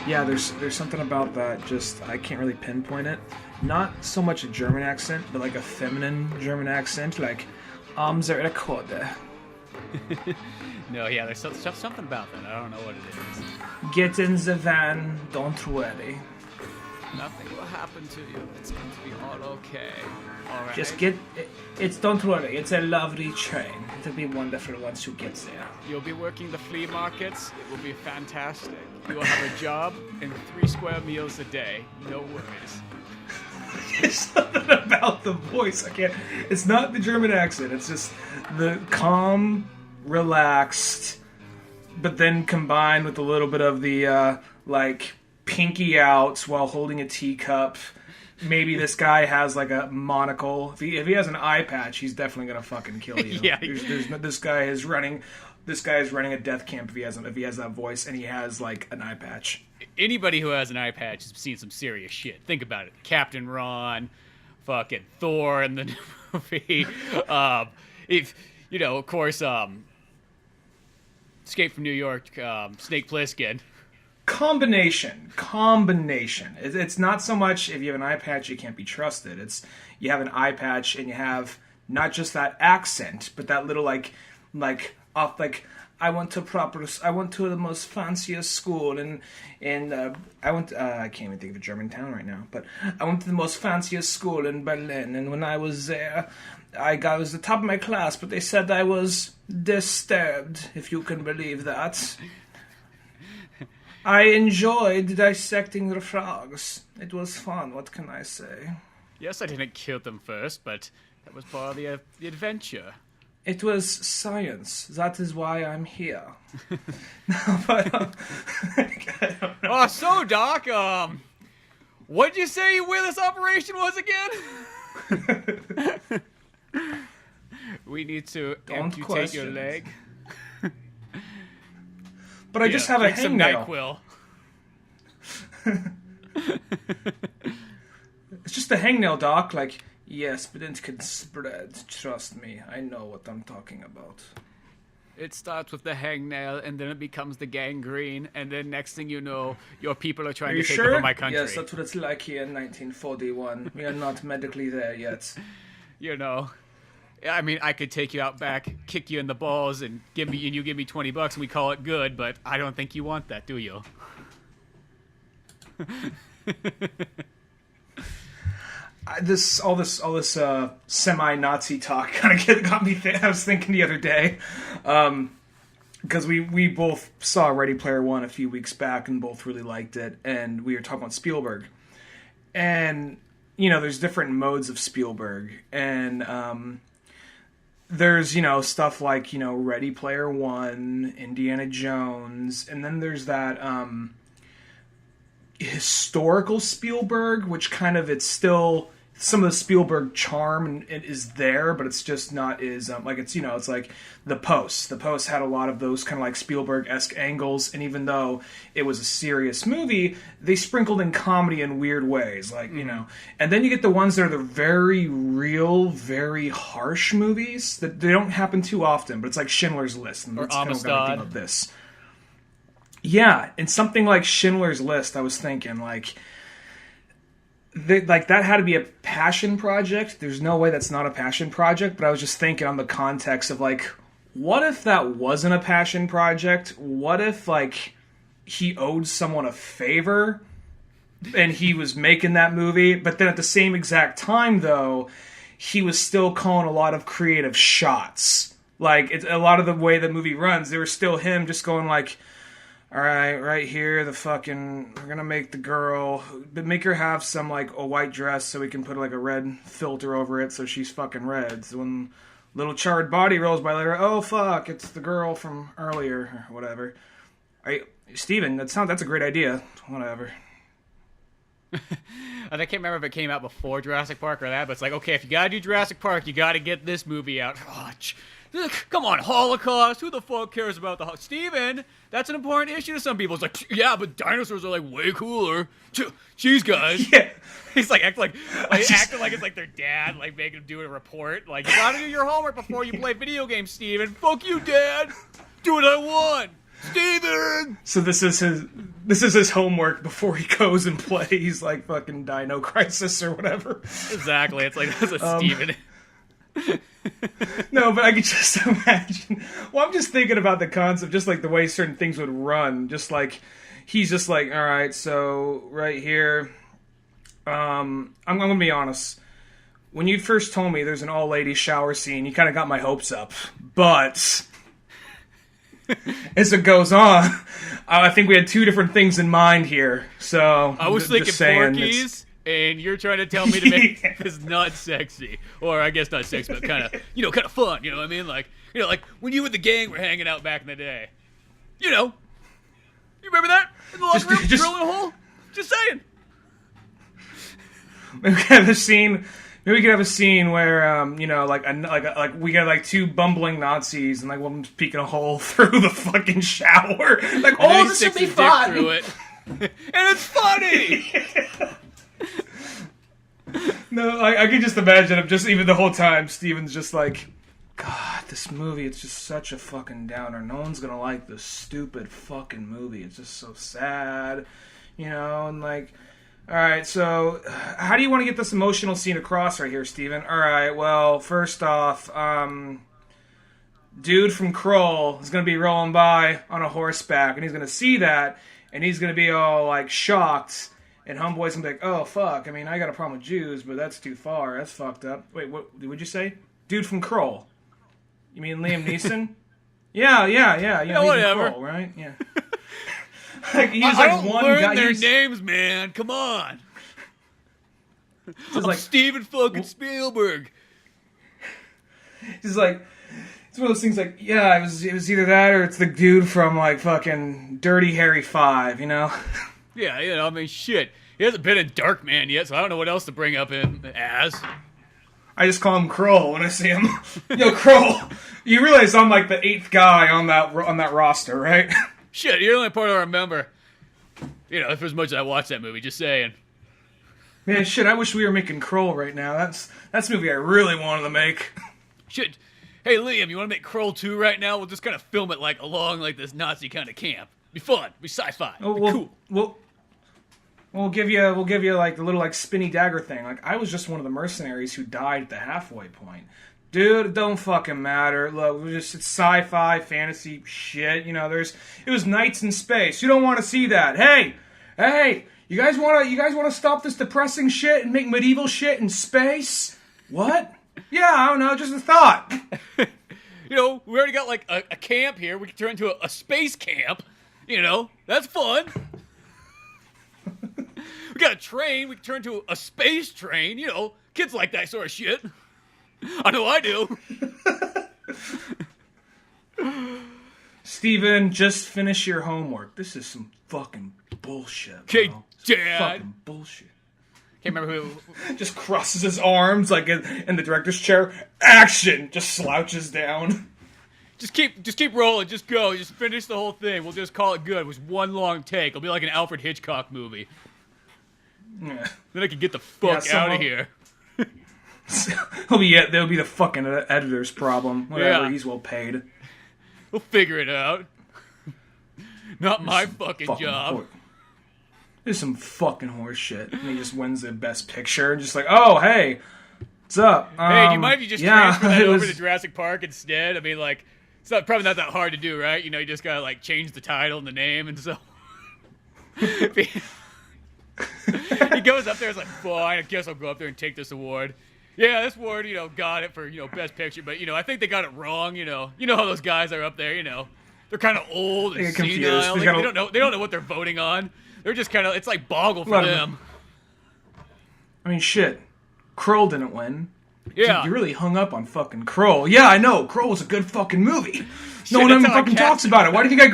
Yeah, there's something about that. Just I can't really pinpoint it. Not so much a German accent, but like a feminine German accent, like Armser Rekorde. No, yeah, there's something about that. I don't know what it is. Get in the van, don't worry. Nothing will happen to you. It's going to be all okay. All right. Just it's don't worry. It's a lovely train. It'll be wonderful once you get there. You'll be working the flea markets. It will be fantastic. You will have a job and 3 square meals a day. No worries. There's something about the voice. I can't. It's not the German accent. It's just the calm, relaxed, but then combined with a little bit of the like pinky out while holding a teacup. Maybe this guy has like a monocle. If he has an eye patch, he's definitely gonna fucking kill you. Yeah. This guy is running a death camp if he has that voice and he has like an eye patch. Anybody who has an eye patch has seen some serious shit. Think about it. Captain Ron, fucking Thor in the movie. If you know, of course, Escape from New York, Snake Plissken. Combination. It's not so much if you have an eye patch you can't be trusted. It's you have an eye patch and you have not just that accent, but that little I went to the most fanciest school and I can't even think of a German town right now, but I went to the most fanciest school in Berlin, and when I was there I was the top of my class, but they said I was disturbed, if you can believe that. I enjoyed dissecting the frogs. It was fun, what can I say? Yes, I didn't kill them first, but that was part of the adventure. It was science. That is why I'm here. No, but, I don't know. Oh, so Doc, what'd you say where this operation was again? We need to amputate your leg. But I just have a hangnail. It's just a hangnail, Doc. Like, yes, but it can spread. Trust me. I know what I'm talking about. It starts with the hangnail, and then it becomes the gangrene, and then next thing you know, your people are trying to take over my country. Yes, that's what it's like here in 1941. We are not medically there yet. You know, I mean, I could take you out back, kick you in the balls, and you give me $20, and we call it good. But I don't think you want that, do you? All this semi-Nazi talk kind of got me. I was thinking the other day, because we both saw Ready Player One a few weeks back and both really liked it, and we were talking about Spielberg, and you know, there's different modes of Spielberg, and there's, you know, stuff like, you know, Ready Player One, Indiana Jones, and then there's that historical Spielberg, which kind of, it's still some of the Spielberg charm and it is there, but it's just not as like, it's, you know, it's like The Post. The Post had a lot of those kind of like Spielberg-esque angles, and even though it was a serious movie, they sprinkled in comedy in weird ways, like, you know. And then you get the ones that are the very real, very harsh movies that they don't happen too often, but it's like Schindler's List, and that's kind of what I think of this. Yeah, and something like Schindler's List, I was thinking, like that had to be a passion project. There's no way that's not a passion project, but I was just thinking on the context of, like, what if that wasn't a passion project? What if, like, he owed someone a favor and he was making that movie, but then at the same exact time, though, he was still calling a lot of creative shots. Like, it's a lot of the way the movie runs, there was still him just going, like, all right, right here, we're gonna make the girl, but make her have some, like, a white dress so we can put, like, a red filter over it so she's fucking red. So when little charred body rolls by later, oh, fuck, it's the girl from earlier, or whatever. Steven, that's a great idea. Whatever. I can't remember if it came out before Jurassic Park or that, but it's like, okay, if you gotta do Jurassic Park, you gotta get this movie out. Oh, come on, Holocaust. Who the fuck cares about the Steven, that's an important issue to some people. It's like, yeah, but dinosaurs are like way cooler. Cheese guys. Yeah. He's like acting like it's like their dad, like making him do a report. Like, you gotta do your homework before you play video games, Steven. Fuck you, Dad. Do what I want. Steven. Steven! So this is his homework before he goes and plays like fucking Dino Crisis or whatever. Exactly. It's like, that's a Steven. No, but I could just imagine. Well, I'm just thinking about the concept, just like the way certain things would run. Just like he's just like, all right, so right here, I'm gonna be honest. When you first told me there's an all-lady shower scene, you kind of got my hopes up. But as it goes on, I think we had two different things in mind here. So I was thinking Porky's, and you're trying to tell me to make this not sexy, or I guess not sexy, but kind of, kind of fun. You know what I mean? Like, like when you and the gang were hanging out back in the day. You remember that in the locker room, drilling a hole? Just saying. Maybe we could have a scene. Maybe we could have a scene where, like we got like two bumbling Nazis and like one of them's peeking a hole through the fucking shower. Like, oh, this would be fun. Through it. And it's funny. No, I can just imagine him just even the whole time. Steven's just like, God, this movie, it's just such a fucking downer. No one's gonna like this stupid fucking movie. It's just so sad, and like. All right, so how do you want to get this emotional scene across right here, Steven? All right, well, first off, dude from Kroll is going to be rolling by on a horseback, and he's going to see that, and he's going to be all, like, shocked, and Homeboy's going to be like, oh, fuck, I mean, I got a problem with Jews, but that's too far. That's fucked up. Wait, what would you say? Dude from Kroll. You mean Liam Neeson? Yeah, whatever. Kroll, right? Yeah. Like, he's I like don't one learn guy. their names, man. Come on. I'm like Steven fucking Spielberg. He's like, it's one of those things. Like, yeah, it was either that or it's the dude from like fucking Dirty Harry 5, Yeah, I mean, shit. He hasn't been in Darkman yet, so I don't know what else to bring up him as. I just call him Kroll when I see him. Yo, Kroll, you realize I'm like the 8th guy on that roster, right? Shit, you're the only part I remember. For as much as I watched that movie, just saying. Man, shit, I wish we were making Kroll right now. That's a movie I really wanted to make. Shit. Hey, Liam, you want to make Kroll 2 right now? We'll just kind of film it like along like this Nazi kind of camp. Be fun. Be sci-fi. Oh, be cool. We'll give you like the little like spinny dagger thing. Like, I was just one of the mercenaries who died at the halfway point. Dude, it don't fucking matter. Look, it's sci-fi, fantasy shit. It was nights in space. You don't want to see that. Hey, you guys want to stop this depressing shit and make medieval shit in space? What? Yeah, I don't know. Just a thought. We already got like a camp here. We can turn into a space camp. That's fun. We got a train. We can turn into a space train. Kids like that sort of shit. I know I do. Steven, just finish your homework. This is some fucking bullshit. Okay, Dad. Fucking bullshit. Can't remember who. Just crosses his arms like in the director's chair. Action! Just slouches down. Just keep rolling. Just go. Just finish the whole thing. We'll just call it good. It was one long take. It'll be like an Alfred Hitchcock movie. Yeah. Then I can get the fuck out of here. That'll be the fucking editor's problem. Whatever, Yeah. he's well paid. We'll figure it out. Not my fucking job. There's some fucking horse shit. And he just wins the best picture. And just like, oh, hey, what's up? Hey, do you mind if you just transfer that over to Jurassic Park instead? I mean, like, it's probably not that hard to do, right? You just gotta, like, change the title and the name and so. He goes up there, it's like, fine, I guess I'll go up there and take this award. Yeah, this award, got it for, best picture, but, I think they got it wrong, You know how those guys are up there, they're kind of old and senile. Like, they don't know what they're voting on. They're just kind of, it's like Boggle for them. I mean, shit. Kroll didn't win. Yeah. Dude, you really hung up on fucking Kroll. Yeah, I know. Kroll was a good fucking movie. No one ever fucking talks about it. Why do you think I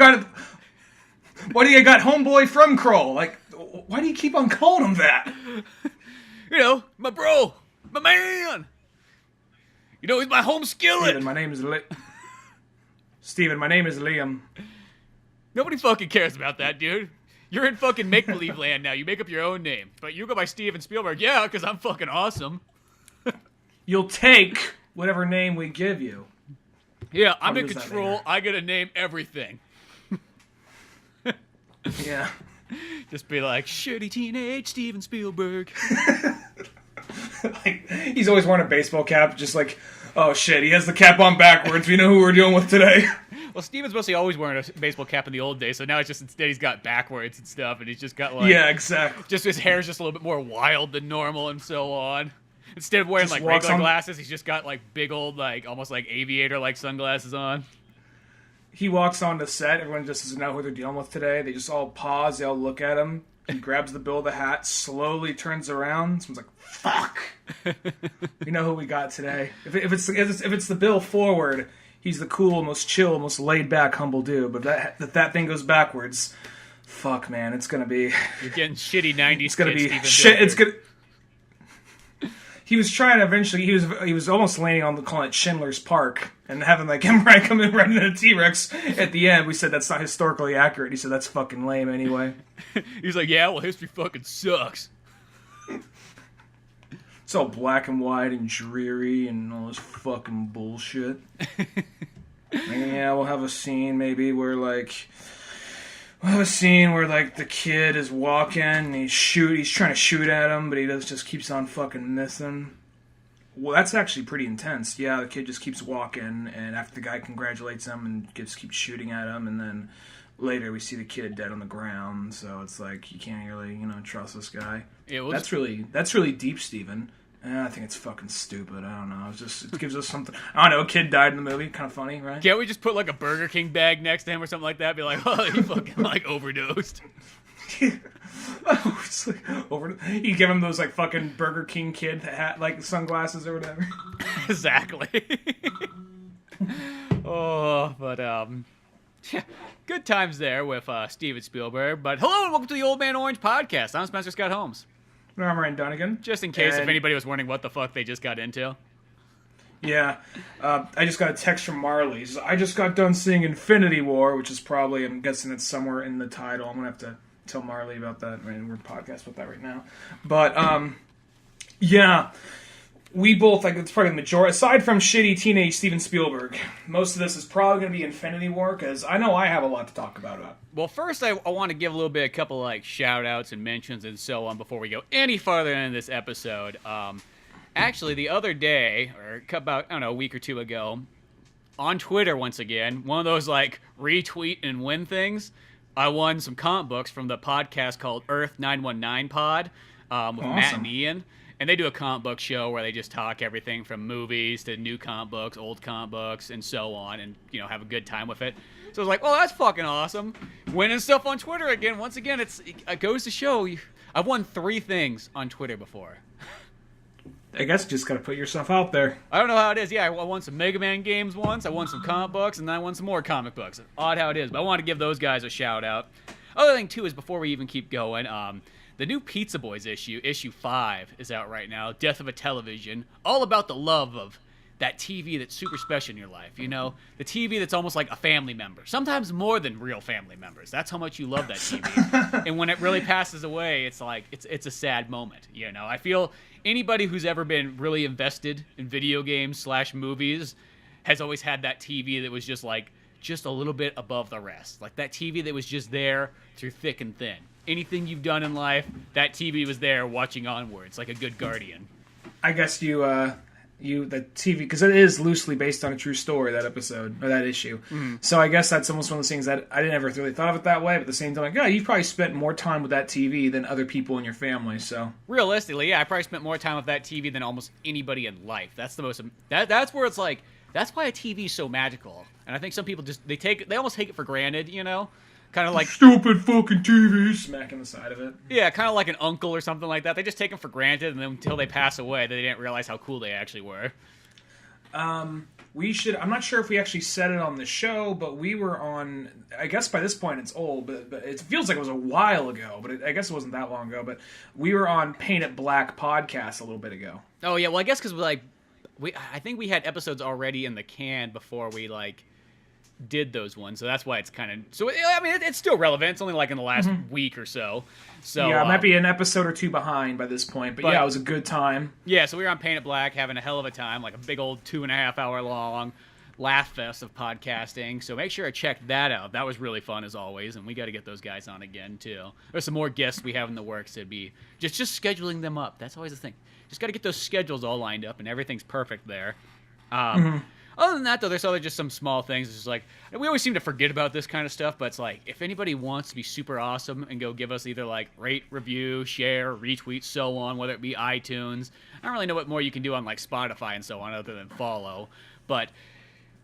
got Homeboy from Kroll? Like, why do you keep on calling him that? My bro. My man! He's my home skillet! Steven, my name is Liam. Nobody fucking cares about that, dude. You're in fucking make-believe land now. You make up your own name. But you go by Steven Spielberg. Yeah, because I'm fucking awesome. You'll take whatever name we give you. Yeah, I'm in control. I get to name everything. Yeah. Just be like, shitty teenage Steven Spielberg. Like, he's always wearing a baseball cap, just like, oh shit, he has the cap on backwards. We know who we're dealing with today. Well, Steven's mostly always wearing a baseball cap in the old days, so now it's just instead he's got backwards and stuff, and he's just got like... Yeah, exactly. Just his hair's just a little bit more wild than normal and so on. Instead of wearing Just like regular glasses, he's just got like big old, like almost like aviator-like sunglasses on. He walks on the set, everyone just doesn't know who they're dealing with today. They just all pause, they all look at him. He grabs the bill of the hat, slowly turns around. Someone's like, fuck! We know who we got today. If it's the bill forward, he's the cool, most chill, most laid-back, humble dude. But if that thing goes backwards, fuck, man, it's gonna be... You're getting shitty 90s It's gonna kids, be Steven shit, Spielberg. it's gonna... He was trying to eventually. He was almost landing on calling it Schindler's Park and having like him come in running a T-Rex at the end. We said that's not historically accurate. He said that's fucking lame anyway. He's like, yeah, well, history fucking sucks. It's all black and white and dreary and all this fucking bullshit. And yeah, we'll have a scene maybe where like. We'll have a scene where, like, the kid is walking, and he's trying to shoot at him, but he just keeps on fucking missing. Well, that's actually pretty intense. Yeah, the kid just keeps walking, and after the guy congratulates him and keeps shooting at him, and then later we see the kid dead on the ground, so it's like, you can't really, trust this guy. That's really deep, Steven. I think it's fucking stupid. I don't know. It gives us something. I don't know. A kid died in the movie. Kind of funny, right? Can't we just put like a Burger King bag next to him or something like that? Be like, oh, he fucking like overdosed. It's like you give him those like fucking Burger King kid hat, like sunglasses or whatever. Exactly. Oh, but yeah, good times there with Steven Spielberg. But hello and welcome to the Old Man Orange podcast. I'm Spencer Scott Holmes. I'm Ryan Dunigan. Just in case if anybody was wondering what the fuck they just got into. Yeah. I just got a text from Marley. He says, I just got done seeing Infinity War, which is probably, I'm guessing it's somewhere in the title. I'm going to have to tell Marley about that. I mean, we're podcast with that right now. But, yeah. We both, like, it's probably the majority, aside from shitty teenage Steven Spielberg, most of this is probably going to be Infinity War, because I know I have a lot to talk about. Well, first, I want to give a couple, like, shout-outs and mentions and so on before we go any farther into this episode. Actually, the other day, or about, I don't know, a week or two ago, on Twitter, once again, one of those, like, retweet and win things, I won some comic books from the podcast called Earth 919 Pod with Awesome. Matt and Ian. And they do a comic book show where they just talk everything from movies to new comic books, old comic books, and so on, and, have a good time with it. So I was like, well, that's fucking awesome. Winning stuff on Twitter again. Once again, it goes to show I've won 3 things on Twitter before. I guess you just got to put yourself out there. I don't know how it is. Yeah, I won some Mega Man games once. I won some comic books, and then I won some more comic books. Odd how it is, but I want to give those guys a shout out. Other thing, too, is before we even keep going, the new Pizza Boys issue 5, is out right now. Death of a Television. All about the love of that TV that's super special in your life. The TV that's almost like a family member. Sometimes more than real family members. That's how much you love that TV. And when it really passes away, it's like, it's a sad moment. I feel anybody who's ever been really invested in video games / movies has always had that TV that was just like, just a little bit above the rest. Like that TV that was just there through thick and thin. Anything you've done in life, that TV was there watching onwards, like a good guardian. I guess the TV, because it is loosely based on a true story, that episode, or that issue. Mm-hmm. So I guess that's almost one of those things that I never really thought of it that way, but at the same time, like, yeah, you probably spent more time with that TV than other people in your family, so. Realistically, yeah, I probably spent more time with that TV than almost anybody in life. That's the most, that's where it's like, that's why a TV is so magical. And I think some people they almost take it for granted, Kind of like stupid fucking TV, smacking the side of it. Yeah, kind of like an uncle or something like that. They just take them for granted, and then until they pass away, they didn't realize how cool they actually were. We should. I'm not sure if we actually said it on the show, but we were on. I guess by this point it's old, but it feels like it was a while ago. But I guess it wasn't that long ago. But we were on Paint It Black podcast a little bit ago. Oh yeah, well I guess because I think we had episodes already in the can before we did those ones, so that's why it's kind of it's still relevant. It's only like in the last week or so. So yeah, it might be an episode or 2 behind by this point, but yeah, it was a good time. Yeah, so we were on Paint It Black, having a hell of a time, like a big old 2.5 hour long, laugh fest of podcasting. So make sure to check that out. That was really fun as always, and we got to get those guys on again too. There's some more guests we have in the works. It'd be just scheduling them up. That's always the thing. Just got to get those schedules all lined up, and everything's perfect there. Other than that, though, there's just some small things. It's just like, we always seem to forget about this kind of stuff, but it's like, if anybody wants to be super awesome and go give us either like rate, review, share, retweet, so on, whether it be iTunes. I don't really know what more you can do on like Spotify and so on other than follow, but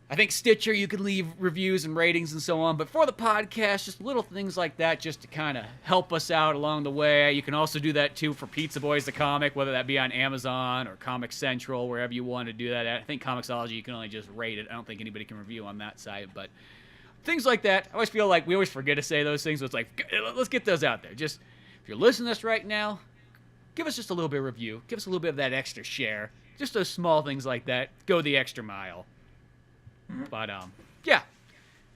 I think Stitcher, you can leave reviews and ratings and so on, but for the podcast, just little things like that just to kind of help us out along the way. You can also do that, too, for Pizza Boys, the comic, whether that be on Amazon or Comix Central, wherever you want to do that at. I think Comixology, you can only just rate it. I don't think anybody can review on that site, but things like that. I always feel like we always forget to say those things, so it's like, let's get those out there. Just, if you're listening to this right now, give us just a little bit of review. Give us a little bit of that extra share. Just those small things like that. Go the extra mile. But, yeah,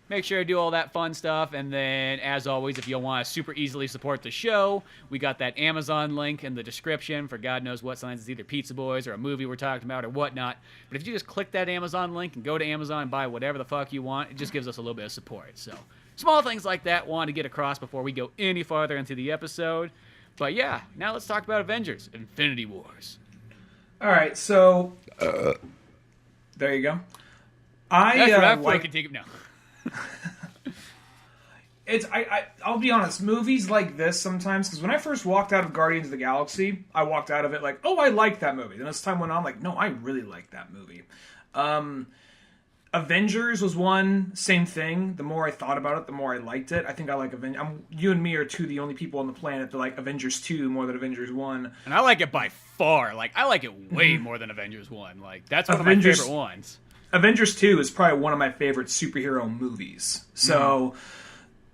make sure to do all that fun stuff. And then, as always, if you want to super easily support the show, we got that Amazon link in the description for God knows what signs. It's either Pizza Boys or a movie we're talking about or whatnot. But if you just click that Amazon link and go to Amazon and buy whatever the fuck you want, it just gives us a little bit of support. So, small things like that want to get across before we go any farther into the episode. But, yeah, now let's talk about Avengers: Infinity Wars. All right, so there you go. I'll be honest, movies like this sometimes, because when I first walked out of Guardians of the Galaxy, I walked out of it like, oh, I like that movie. Then as time went on, I'm like, no, I really like that movie. Avengers was one, same thing. The more I thought about it, the more I liked it. I think I like Avengers. You and me are the only people on the planet that like Avengers 2 more than Avengers 1. And I like it by far. Like, I like it way more than Avengers 1. Like, that's one of my favorite ones. Avengers 2 is probably one of my favorite superhero movies. So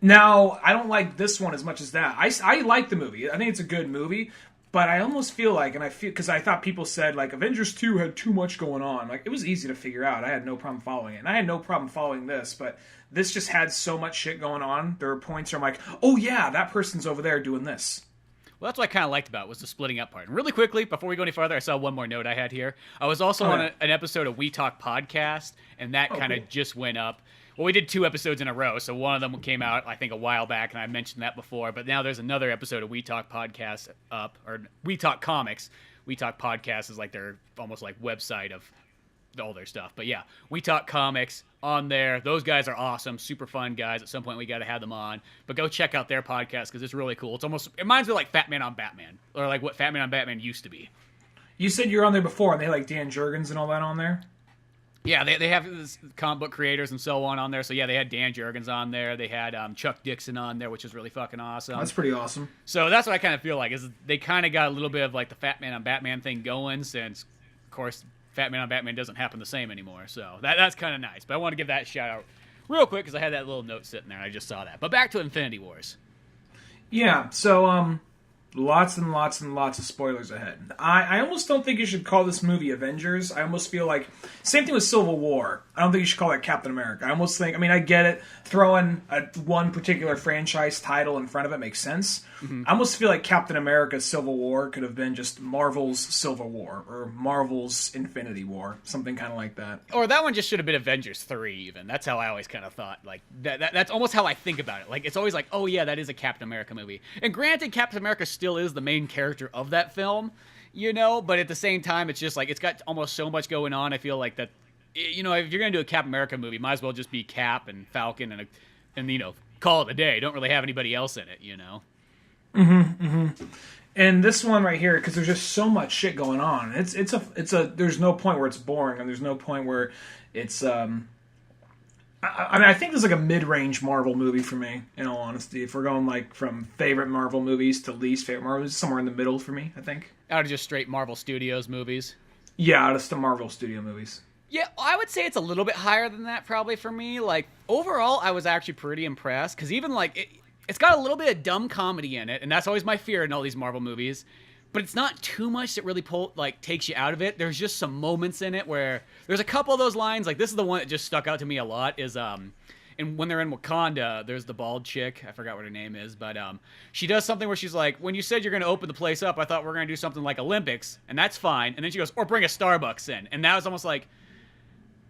now I don't like this one as much as that. I like the movie. I think it's a good movie, but I almost feel like, because I thought people said like Avengers 2 had too much going on. Like, it was easy to figure out. I had no problem following it. And I had no problem following this, but this just had so much shit going on. There were points where I'm like, oh yeah, that person's over there doing this. Well, that's what I kind of liked about it, was the splitting up part. And really quickly, before we go any farther, I saw one more note I had here. I was also on an episode of We Talk Podcast, and that kind of just went up. Well, we did 2 episodes in a row, so one of them came out, I think, a while back, and I mentioned that before. But now there's another episode of We Talk Podcast up, or We Talk Comics. We Talk Podcast is like their almost like website of all their stuff. But yeah, We Talk Comics on there. Those guys are awesome, super fun guys. At some point we got to have them on. But go check out their podcast because it's really cool. It reminds me of like Fat Man on Batman, or like what Fat Man on Batman used to be. You said you were on there before, and they had like Dan Jurgens and all that on there? Yeah, they have this comic book creators and so on there. So yeah, they had Dan Jurgens on there. They had Chuck Dixon on there, which is really fucking awesome. That's pretty awesome. So that's what I kind of feel like, is they kind of got a little bit of like the Fat Man on Batman thing going, since, of course, Fat Man on Batman doesn't happen the same anymore. So that's kind of nice. But I want to give that a shout out real quick because I had that little note sitting there and I just saw that. But back to Infinity Wars. Yeah, so lots and lots and lots of spoilers ahead. I almost don't think you should call this movie Avengers. I almost feel like, same thing with Civil War. I don't think you should call it Captain America. I almost think, I get it, throwing one particular franchise title in front of it makes sense. Mm-hmm. I almost feel like Captain America's Civil War could have been just Marvel's Civil War, or Marvel's Infinity War, something kind of like that. Or that one just should have been Avengers 3 even. That's how I always kind of thought. Like that's almost how I think about it. Like, it's always like, oh yeah, that is a Captain America movie. And granted, Captain America still is the main character of that film, but at the same time, it's just like, it's got almost so much going on. I feel like that, if you're going to do a Captain America movie, might as well just be Cap and Falcon and call it a day. Don't really have anybody else in it, And this one right here, because there's just so much shit going on. It's a there's no point where it's boring, and there's no point where it's I think this is like a mid-range Marvel movie for me, in all honesty. If we're going like from favorite Marvel movies to least favorite Marvel movies, somewhere in the middle for me, I think. Out of just straight Marvel Studios movies? Yeah, out of the Marvel Studio movies. Yeah, I would say it's a little bit higher than that probably for me. Like, overall, I was actually pretty impressed, because even like, it's got a little bit of dumb comedy in it, and that's always my fear in all these Marvel movies. But it's not too much that really takes you out of it. There's just some moments in it where there's a couple of those lines. Like, this is the one that just stuck out to me a lot. Is and when they're in Wakanda, there's the bald chick. I forgot what her name is, but she does something where she's like, "When you said you're going to open the place up, I thought we were going to do something like Olympics, and that's fine." And then she goes, "Or bring a Starbucks in," and that was almost like,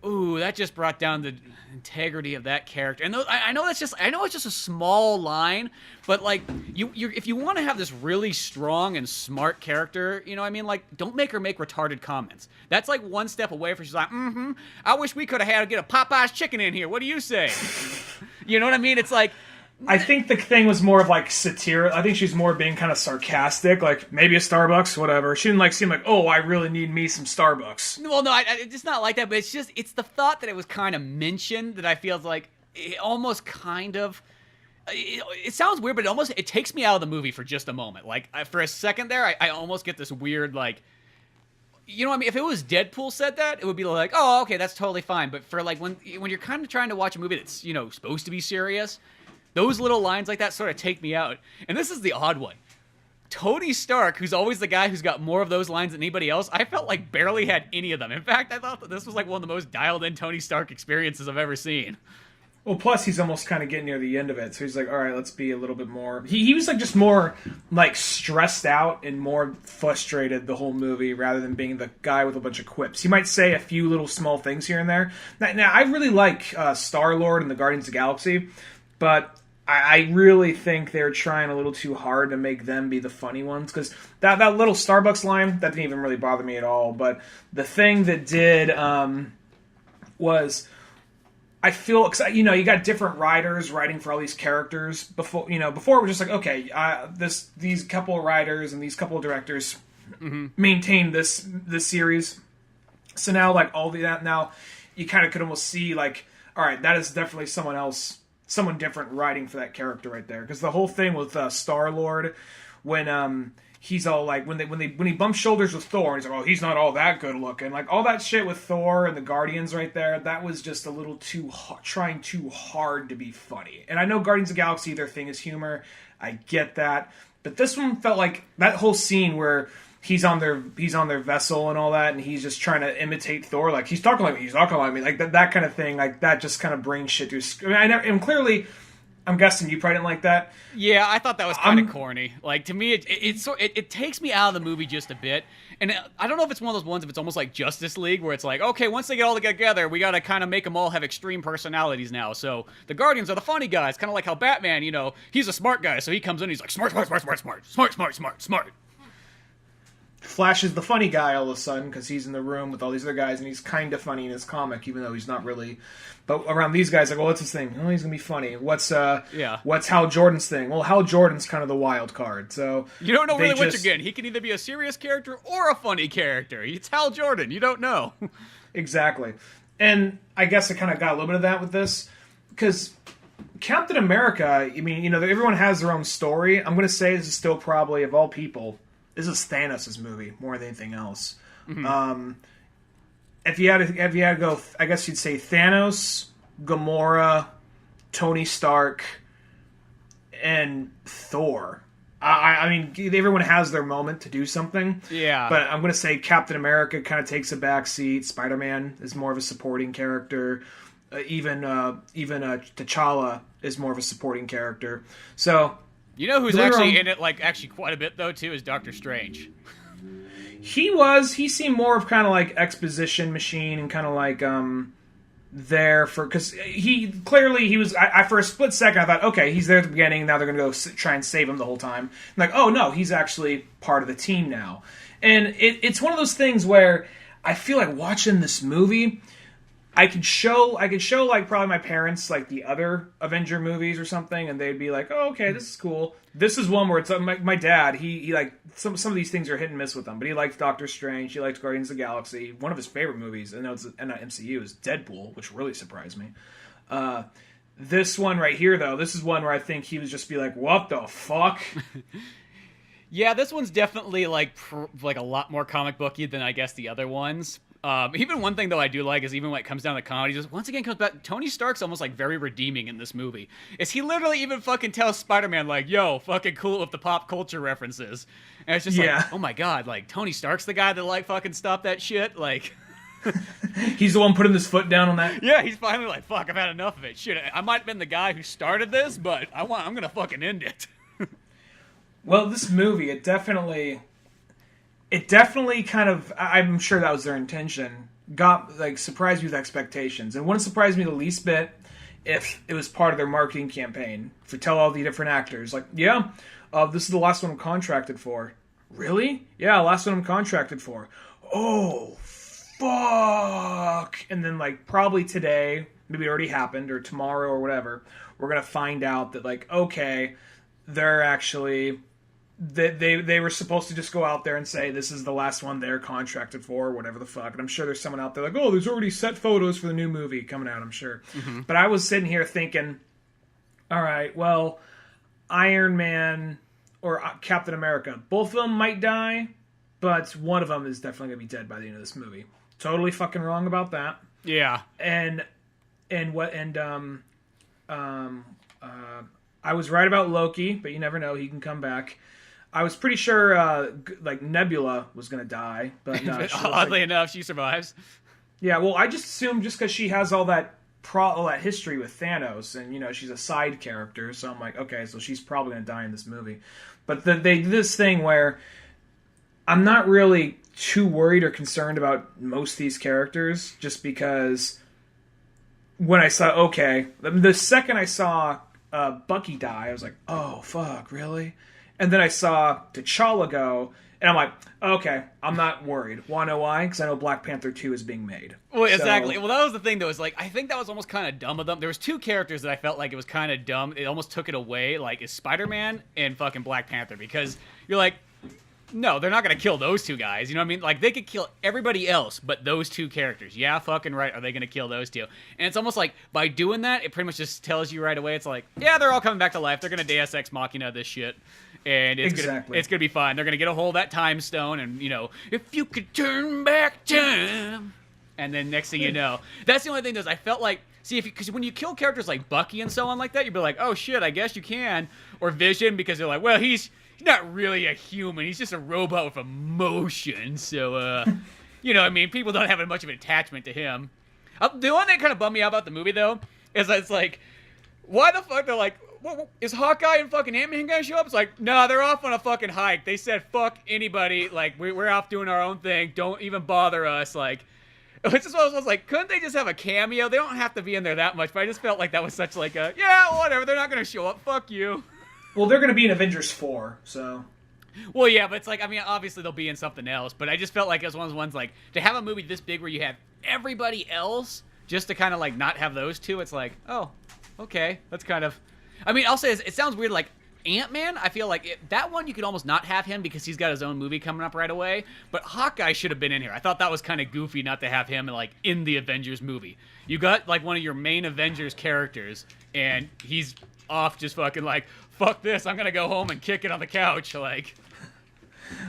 Ooh, that just brought down the integrity of that character. And I know it's just a small line, but like if you want to have this really strong and smart character, you know what I mean? Like, don't make her make retarded comments. That's like one step away from she's like, I wish we could have had to get a Popeye's chicken in here. What do you say? You know what I mean? It's like, I think the thing was more of like satire. I think she's more being kind of sarcastic, like maybe a Starbucks, whatever. She didn't like seem like, oh, I really need me some Starbucks. well, no, it's not like that, but it's the thought that it was kind of mentioned that I feel like it almost kind of. It sounds weird, but it takes me out of the movie for just a moment. Like for a second there, I almost get this weird like. You know what I mean? If it was Deadpool said that, it would be like, oh, okay, that's totally fine. But for like when you're kind of trying to watch a movie that's supposed to be serious. Those little lines like that sort of take me out. And this is the odd one. Tony Stark, who's always the guy who's got more of those lines than anybody else, I felt like barely had any of them. In fact, I thought that this was like one of the most dialed-in Tony Stark experiences I've ever seen. Well, plus he's almost kind of getting near the end of it, so he's like, all right, let's be a little bit more... He was like just more like stressed out and more frustrated the whole movie rather than being the guy with a bunch of quips. He might say a few little small things here and there. Now I really like Star-Lord and the Guardians of the Galaxy, but... I really think they're trying a little too hard to make them be the funny ones, because that little Starbucks line, that didn't even really bother me at all. But the thing that did was, I feel, you got different writers writing for all these characters. Before it was just like, okay, these couple of writers and these couple of directors maintain this series. So now, like, all that, now you kind of could almost see, like, all right, that is definitely someone different writing for that character right there. Because the whole thing with Star-Lord, when he's all like, when he bumps shoulders with Thor, and he's like, oh, he's not all that good looking. Like, all that shit with Thor and the Guardians right there, that was just a little trying too hard to be funny. And I know Guardians of the Galaxy, their thing is humor. I get that. But this one felt like that whole scene where he's on their vessel and all that, and he's just trying to imitate Thor. Like, he's talking like me, like that kind of thing. Like, that just kind of brings shit to. And clearly, I'm guessing you probably didn't like that. Yeah, I thought that was kind of corny. Like, to me, it takes me out of the movie just a bit. And I don't know if it's one of those ones if it's almost like Justice League, where it's like, okay, once they get all together, we got to kind of make them all have extreme personalities now. So the Guardians are the funny guys, kind of like how Batman, he's a smart guy, so he comes in, he's like smart. Flash is the funny guy all of a sudden because he's in the room with all these other guys, and he's kind of funny in his comic, even though he's not really. But around these guys, like, well, what's his thing? Oh, he's gonna be funny. What's Hal Jordan's thing? Well, Hal Jordan's kind of the wild card. So you don't know really what you're getting. He can either be a serious character or a funny character. It's Hal Jordan. You don't know. Exactly, and I guess I kind of got a little bit of that with this because Captain America. I mean, everyone has their own story. I'm gonna say this is still probably, of all people, this is Thanos' movie more than anything else. Mm-hmm. If you had to go, I guess you'd say Thanos, Gamora, Tony Stark, and Thor. I mean, everyone has their moment to do something. Yeah. But I'm going to say Captain America kind of takes a back seat. Spider-Man is more of a supporting character. Even T'Challa is more of a supporting character. So... You know who's actually in it, like, actually quite a bit, though, too, is Doctor Strange. He seemed more of kind of like exposition machine and kind of like, there for, because he was, I for a split second, I thought, okay, he's there at the beginning, now they're going to go try and save him the whole time. I'm like, oh, no, he's actually part of the team now. And it's one of those things where I feel like watching this movie... I could show like probably my parents like the other Avenger movies or something, and they'd be like, "Oh, okay, this is cool." This is one where it's my dad. He like some of these things are hit and miss with him, but he liked Doctor Strange. He liked Guardians of the Galaxy. One of his favorite movies, and it's not MCU, is Deadpool, which really surprised me. This one right here, though, this is one where I think he would just be like, "What the fuck." Yeah, this one's definitely like a lot more comic booky than I guess the other ones. Even one thing, though, I do like is even when it comes down to comedy, just once again comes back, Tony Stark's almost, like, very redeeming in this movie. Is he literally even fucking tells Spider-Man, like, yo, fucking cool with the pop culture references. And it's just like, oh my god, like, Tony Stark's the guy that, like, fucking stopped that shit? Like... He's the one putting his foot down on that? Yeah, he's finally like, fuck, I've had enough of it. Shit, I might have been the guy who started this, but I'm gonna fucking end it. Well, this movie, it definitely kind of, I'm sure that was their intention, got like surprised me with expectations, and wouldn't surprise me the least bit if it was part of their marketing campaign for tell all the different actors, like, yeah, this is the last one I'm contracted for. Really? Yeah, last one I'm contracted for. Oh, fuck! And then, like, probably today, maybe it already happened, or tomorrow, or whatever, we're gonna find out that, like, okay, they're actually... They were supposed to just go out there and say this is the last one they're contracted for, or whatever the fuck. And I'm sure there's someone out there like, oh, there's already set photos for the new movie coming out, I'm sure. Mm-hmm. But I was sitting here thinking, all right, well, Iron Man or Captain America, both of them might die, but one of them is definitely going to be dead by the end of this movie. Totally fucking wrong about that. Yeah. I was right about Loki, but you never know, he can come back. I was pretty sure, like, Nebula was going to die, but no. Oddly enough, she survives. Yeah, well, I just assumed just because she has all that history with Thanos, and, you know, she's a side character, so I'm like, okay, so she's probably going to die in this movie. But they did this thing where I'm not really too worried or concerned about most of these characters, just because when I saw, okay, the second I saw Bucky die, I was like, oh, fuck, really? And then I saw T'Challa go, and I'm like, okay, I'm not worried. Want to know why? Because I know Black Panther 2 is being made. Well, exactly. Well, that was the thing, though. Is like, I think that was almost kind of dumb of them. There was two characters that I felt like it was kind of dumb. It almost took it away, like, is Spider-Man and fucking Black Panther. Because you're like, no, they're not going to kill those two guys. You know what I mean? Like, they could kill everybody else but those two characters. Yeah, fucking right. Are they going to kill those two? And it's almost like, by doing that, it pretty much just tells you right away, it's like, yeah, they're all coming back to life. They're going to Deus Ex Machina this shit. And it's gonna be fine. They're gonna get a hold of that time stone, and, you know, if you could turn back time. And then next thing you know, that's the only thing is I felt like, see, because when you kill characters like Bucky and so on like that, you'd be like, oh shit, I guess you can. Or Vision, because they're like, well, he's not really a human. He's just a robot with emotion. So, you know, I mean, people don't have much of an attachment to him. The one that kind of bummed me out about the movie, though, is that it's like, why the fuck they're like, is Hawkeye and fucking Ant-Man gonna show up? It's like, no, they're off on a fucking hike. They said, fuck anybody. Like, we're off doing our own thing. Don't even bother us. Like, it's just one of those, like, couldn't they just have a cameo? They don't have to be in there that much, but I just felt like that was such like a, yeah, whatever. They're not gonna show up. Fuck you. Well, they're gonna be in Avengers 4, so. Well, yeah, but it's like, I mean, obviously they'll be in something else, but I just felt like it was one of those ones, like, to have a movie this big where you have everybody else, just to kind of, like, not have those two, it's like, oh, okay, that's kind of... I mean, I'll say it sounds weird, like, Ant-Man, I feel like that one you could almost not have him because he's got his own movie coming up right away, but Hawkeye should have been in here. I thought that was kind of goofy not to have him, like, in the Avengers movie. You got, like, one of your main Avengers characters, and he's off just fucking like, fuck this, I'm gonna go home and kick it on the couch, like...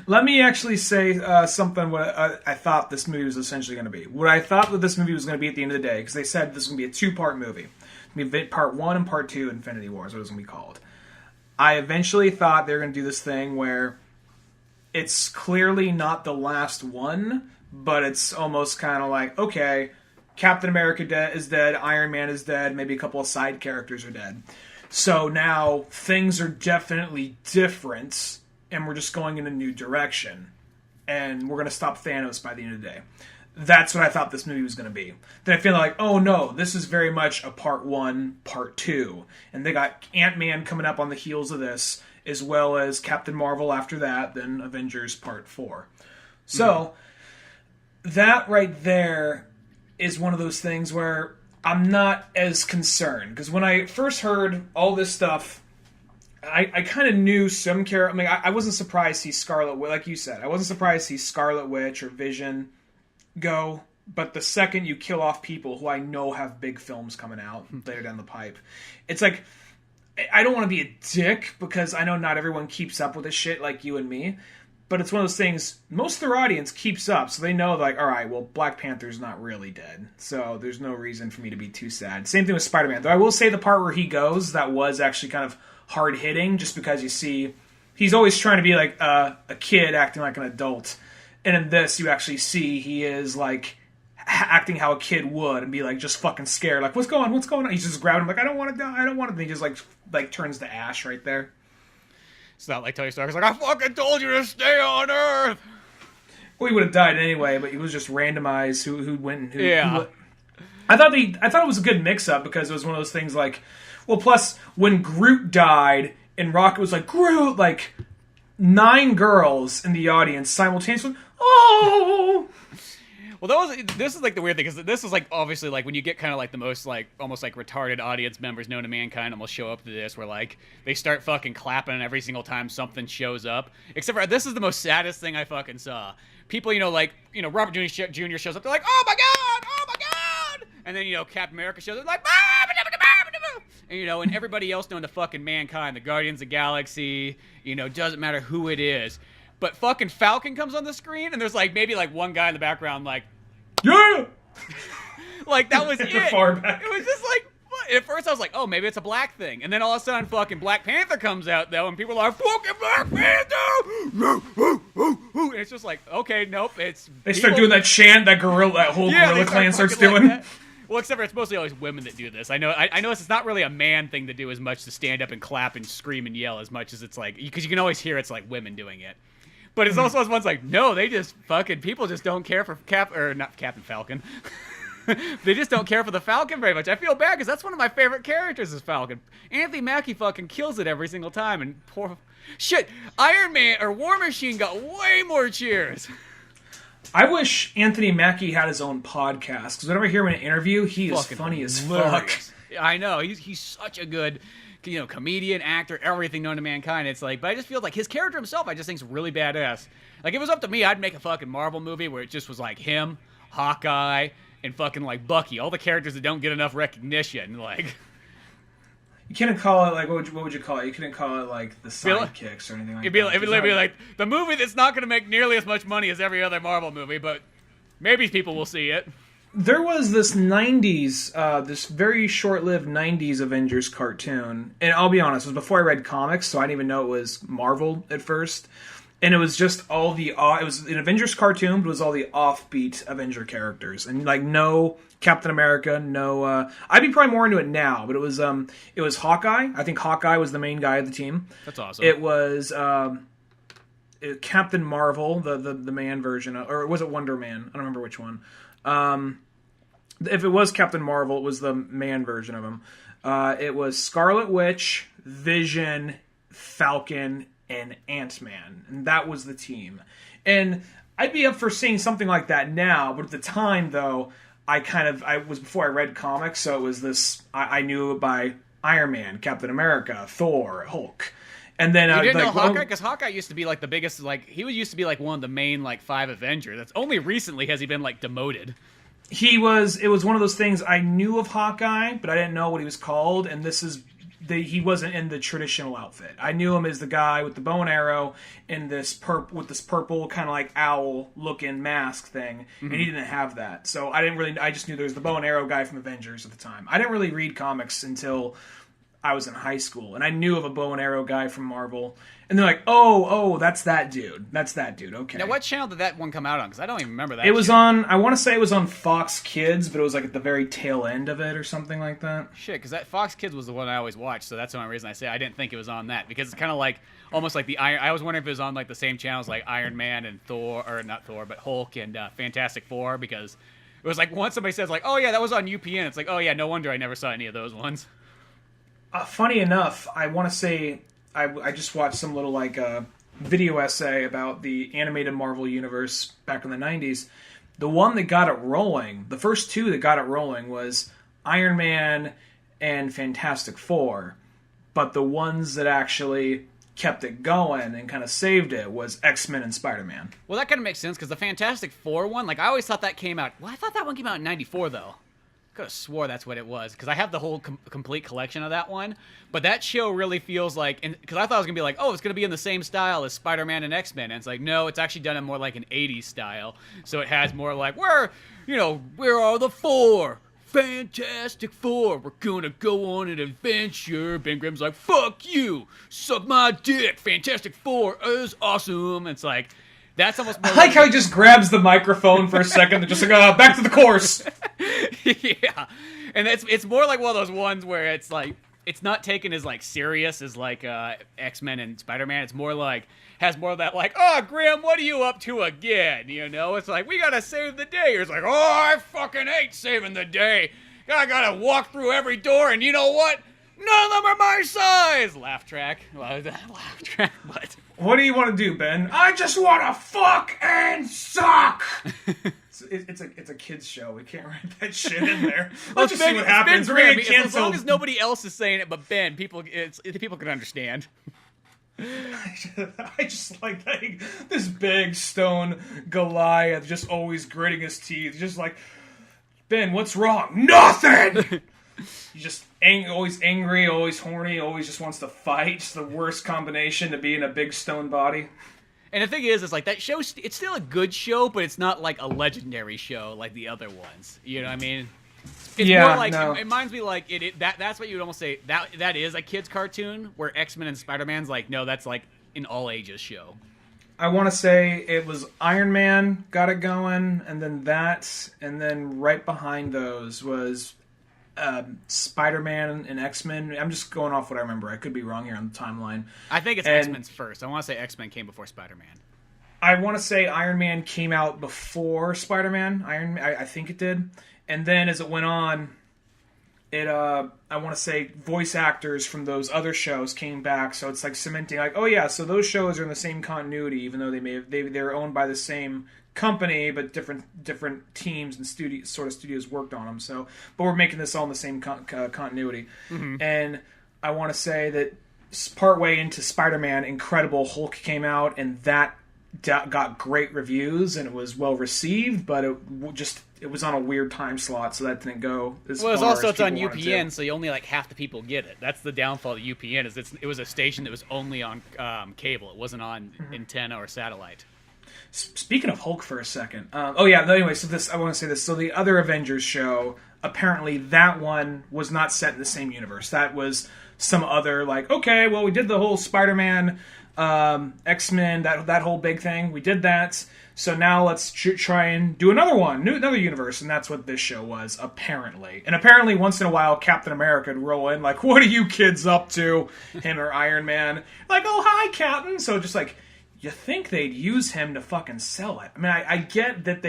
Let me actually say something what I thought this movie was essentially going to be. What I thought that this movie was going to be at the end of the day, because they said this was going to be a two-part movie. Part 1 and Part 2, Infinity War is what it was going to be called. I eventually thought they were going to do this thing where it's clearly not the last one, but it's almost kind of like, okay, Captain America is dead, Iron Man is dead, maybe a couple of side characters are dead. So now things are definitely different, and we're just going in a new direction. And we're going to stop Thanos by the end of the day. That's what I thought this movie was going to be. Then I feel like, oh no, this is very much a Part 1, Part 2. And they got Ant-Man coming up on the heels of this, as well as Captain Marvel after that, then Avengers Part 4. So, that right there is one of those things where I'm not as concerned. Because when I first heard all this stuff, I kind of knew some character. I mean, I wasn't surprised to see Scarlet Witch, like you said. I wasn't surprised to see Scarlet Witch or Vision go, but the second you kill off people who I know have big films coming out later down the pipe, it's like, I don't want to be a dick, because I know not everyone keeps up with this shit like you and me, but it's one of those things, most of their audience keeps up, so they know, like, alright, well, Black Panther's not really dead, so there's no reason for me to be too sad. Same thing with Spider-Man, though I will say the part where he goes, that was actually kind of hard-hitting, just because you see, he's always trying to be like a kid acting like an adult. And in this, you actually see he is, like, acting how a kid would and be, like, just fucking scared. Like, what's going on? He's just grabbing him, like, I don't want to die, I don't want to. And he just, like turns to ash right there. It's not like Tony Stark's like, I fucking told you to stay on Earth! Well, he would have died anyway, but he was just randomized who'd win and who. Yeah. I thought it was a good mix-up because it was one of those things like, well, plus when Groot died and Rocket was like, Groot, like 9 girls in the audience simultaneously, oh. Well, this is like the weird thing, because this is like obviously like when you get kind of like the most like almost like retarded audience members known to mankind almost show up to this, where like they start fucking clapping every single time something shows up. Except for this is the most saddest thing I fucking saw. People, like Robert Jr. shows up, they're like, oh my god, oh my god, and then Captain America shows up, like, and and everybody else known to fucking mankind, the Guardians of the Galaxy, doesn't matter who it is. But fucking Falcon comes on the screen, and there's like maybe like one guy in the background, like, yeah, like that was it. Far back. It was just like, what? At first I was like, oh, maybe it's a black thing, and then all of a sudden fucking Black Panther comes out though, and people are like, fucking Black Panther, and it's just like, okay, nope, it's they start doing that chant, that whole gorilla clan starts doing. Like well, except for it's mostly always women that do this. I know it's not really a man thing to do as much, to stand up and clap and scream and yell, as much as it's like, because you can always hear it's like women doing it. But it's also one's like, no, they just fucking, people just don't care for not Captain Falcon. They just don't care for the Falcon very much. I feel bad because that's one of my favorite characters is Falcon. Anthony Mackie fucking kills it every single time, and poor shit, Iron Man or War Machine got way more cheers. I wish Anthony Mackie had his own podcast, because whenever I hear him in an interview, he is funny as fuck. I know, he's such a good comedian, actor, everything known to mankind. It's like, but I just feel like his character himself, I just think is really badass. Like, if it was up to me, I'd make a fucking Marvel movie where it just was like him, Hawkeye, and fucking like Bucky, all the characters that don't get enough recognition. Like, you couldn't call it like, what would you call it? You couldn't call it like the sidekicks or anything like that. It'd be like the movie that's not going to make nearly as much money as every other Marvel movie, but maybe people will see it. There was this 90s, this very short-lived 90s Avengers cartoon. And I'll be honest, it was before I read comics, so I didn't even know it was Marvel at first. And it was just all the... it was an Avengers cartoon, but it was all the offbeat Avenger characters. And, like, no Captain America, no... I'd be probably more into it now, but it was Hawkeye. I think Hawkeye was the main guy of the team. That's awesome. It was... Captain Marvel, the man version, or was it Wonder Man? I don't remember which one. If it was Captain Marvel, it was the man version of him. It was Scarlet Witch, Vision, Falcon, and Ant-Man. And that was the team. And I'd be up for seeing something like that now, but at the time, though, I was before I read comics, so it was this, I knew it by Iron Man, Captain America, Thor, Hulk. And then you didn't know Hawkeye? Because Hawkeye used to be like the biggest, like, he used to be like one of the main like 5 Avengers. That's only recently has he been like demoted. It was one of those things. I knew of Hawkeye, but I didn't know what he was called, and he wasn't in the traditional outfit. I knew him as the guy with the bow and arrow and this purple kind of like owl looking mask thing, and he didn't have that. So I just knew there was the bow and arrow guy from Avengers at the time. I didn't really read comics until I was in high school, and I knew of a bow and arrow guy from Marvel. And they're like, oh, that's that dude. That's that dude. Okay. Now, what channel did that one come out on? Because I don't even remember that. It was on, I want to say it was on Fox Kids, but it was like at the very tail end of it or something like that. Shit, because that Fox Kids was the one I always watched, so that's the only reason I say I didn't think it was on that. Because it's kind of like, almost like I was wondering if it was on like the same channels like Iron Man and Thor, or not Thor, but Hulk and Fantastic Four, because it was like once somebody says like, oh yeah, that was on UPN, it's like, oh yeah, no wonder I never saw any of those ones. Funny enough, I want to say, I just watched some little like video essay about the animated Marvel universe back in the 90s. The one that got it rolling, the first 2 that got it rolling was Iron Man and Fantastic Four. But the ones that actually kept it going and kind of saved it was X-Men and Spider-Man. Well, that kind of makes sense, because the Fantastic Four one, like I always thought that came out... Well, I thought that one came out in 94, though. Could have swore that's what it was, because I have the whole complete collection of that one. But that show really feels like, because I thought it was gonna be like, oh, it's gonna be in the same style as Spider-Man and X-Men, and it's like, no, it's actually done in more like an 80s style. So it has more like, where are the 4 Fantastic Four? We're gonna go on an adventure. Ben Grimm's like, fuck you, suck my dick. Fantastic Four is awesome. It's like, that's almost more I like how he just grabs the microphone for a second and just like, back to the course. Yeah. And it's more like one of those ones where it's like, it's not taken as like serious as like X-Men and Spider-Man. It's more like has more of that like, oh Graham, what are you up to again? You know, it's like we gotta save the day. It's like, oh, I fucking hate saving the day. I gotta walk through every door, and you know what? None of them are my size. Laugh track. Laugh track. But what do you want to do, Ben? I just want to fuck and suck. It's a kids show. We can't write that shit in there. Let's just see what happens. We're gonna get canceled. As long as nobody else is saying it, but Ben, people can understand. I just like that this big stone Goliath just always gritting his teeth, just like, Ben, what's wrong? Nothing. He's just always angry, always horny, always just wants to fight. It's the worst combination to be in a big stone body. And the thing is like that show, it's still a good show, but it's not like a legendary show like the other ones. You know what I mean? It's more like, it reminds me like that's what you would almost say, that is a kid's cartoon, where X-Men and Spider-Man's like, no, that's like an all ages show. I want to say it was Iron Man got it going, and then right behind those was Spider-Man and X-Men. I'm just going off what I remember. I could be wrong here on the timeline. I think it's X-Men's first. I want to say X-Men came before Spider-Man. I want to say Iron Man came out before Spider-Man. I think it did. And then as it went on, I want to say voice actors from those other shows came back. So it's like cementing, like, oh yeah, so those shows are in the same continuity, even though they're owned by the same company, but different teams and studios worked on them. So, but we're making this all in the same continuity. Mm-hmm. And I want to say that partway into Spider-Man, Incredible Hulk came out, and that got great reviews and it was well received, but it was on a weird time slot, so that didn't go as far. Well, it's on UPN, so you only like half the people get it. That's the downfall of UPN, is it was a station that was only on cable. It wasn't on antenna or satellite. Speaking of Hulk for a second, anyway, so I want to say this. So the other Avengers show, apparently that one was not set in the same universe. That was some other, like, okay, well, we did the whole Spider-Man, X-Men, that whole big thing. We did that. So now let's try and do another one, another universe, and that's what this show was, apparently. And apparently, once in a while, Captain America would roll in, like, what are you kids up to? Him or Iron Man. Like, oh, hi, Captain. So just like, you think they'd use him to fucking sell it. I mean, I get that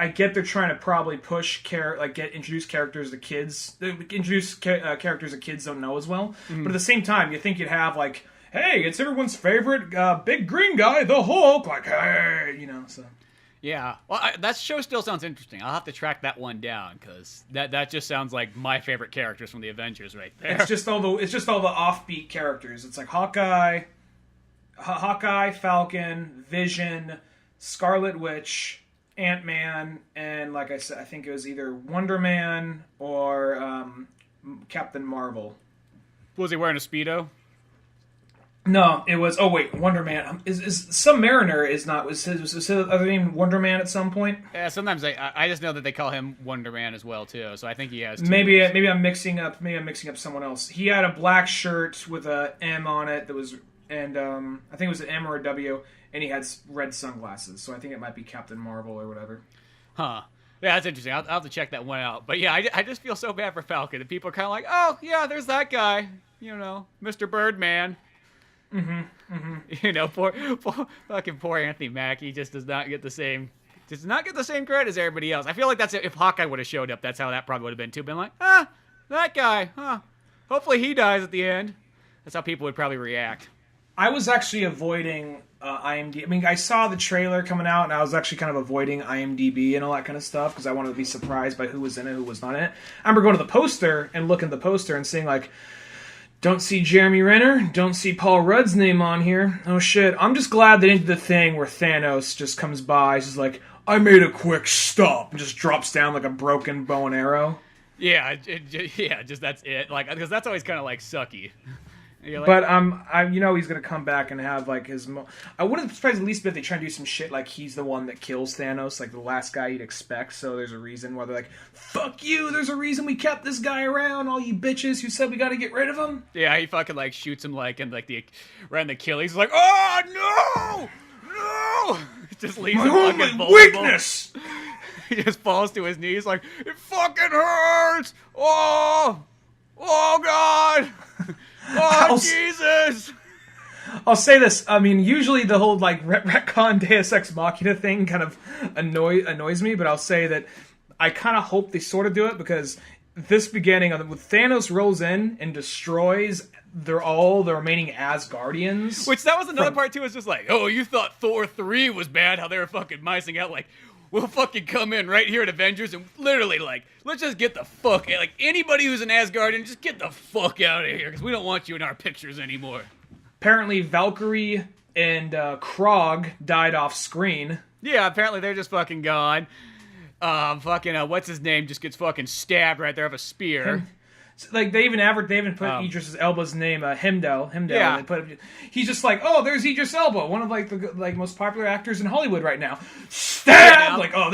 I get they're trying to probably push, introduce characters that kids don't know as well. Mm-hmm. But at the same time, you think you'd have, like, hey, it's everyone's favorite big green guy, the Hulk. Like, hey, you know, so. Yeah. Well, that show still sounds interesting. I'll have to track that one down, because that just sounds like my favorite characters from the Avengers right there. It's just all the offbeat characters. It's like Hawkeye, Falcon, Vision, Scarlet Witch, Ant-Man, and like I said, I think it was either Wonder Man or Captain Marvel. Was he wearing a Speedo? No, it was. Oh wait, Wonder Man is Submariner is not. Was his other name Wonder Man at some point? Yeah, sometimes I just know that they call him Wonder Man as well too. So I think he has. Maybe I'm mixing up someone else. He had a black shirt with a M on it that was, and I think it was an M or a W, and he had red sunglasses. So I think it might be Captain Marvel or whatever. Huh. Yeah, that's interesting. I'll have to check that one out. But yeah, I just feel so bad for Falcon. And people are kind of like, oh yeah, there's that guy. You know, Mr. Birdman. Mm-hmm. Mm-hmm. You know, poor Anthony Mackie just does not get the same credit as everybody else. I feel like that's if Hawkeye would have showed up, that's how that probably would have been too. Been like, that guy, hopefully he dies at the end. That's how people would probably react. I was actually avoiding IMDb. I mean, I saw the trailer coming out, and I was actually kind of avoiding IMDb and all that kind of stuff because I wanted to be surprised by who was in it, who was not in it. I remember going to the poster and looking at the poster and seeing, like, don't see Jeremy Renner, don't see Paul Rudd's name on here. Oh shit, I'm just glad they didn't do the thing where Thanos just comes by, he's just like, I made a quick stop, and just drops down like a broken bow and arrow. Yeah, just that's it. Like, because that's always kind of like sucky. Like, but he's gonna come back and have like his. I wouldn't be surprised at least if they try to do some shit like he's the one that kills Thanos, like the last guy you'd expect. So there's a reason why they're like, "Fuck you!" There's a reason we kept this guy around. All you bitches who said we got to get rid of him. Yeah, he fucking like shoots him like in like right in the Achilles. He's like, "Oh no!" Just leaves him fucking vulnerable. Weakness. He just falls to his knees like, "It fucking hurts." Oh. Oh God! Oh Jesus! I'll say this. I mean, usually the whole like retcon Deus Ex Machina thing kind of annoys me, but I'll say that I kind of hope they sort of do it, because this beginning of when Thanos rolls in and destroys the remaining Asgardians. Which that was another part too. It's just like, oh, you thought Thor 3 was bad? How they were fucking micing out like, we'll fucking come in right here at Avengers and literally like, let's just get the fuck out. Like anybody who's an Asgardian, just get the fuck out of here because we don't want you in our pictures anymore. Apparently, Valkyrie and Krog died off screen. Yeah, apparently they're just fucking gone. What's his name just gets fucking stabbed right there with a spear. Like they even put Idris Elba's name, Heimdall. Yeah. He's just like, oh, there's Idris Elba, one of like the most popular actors in Hollywood right now. Stab! Yeah. Like, oh,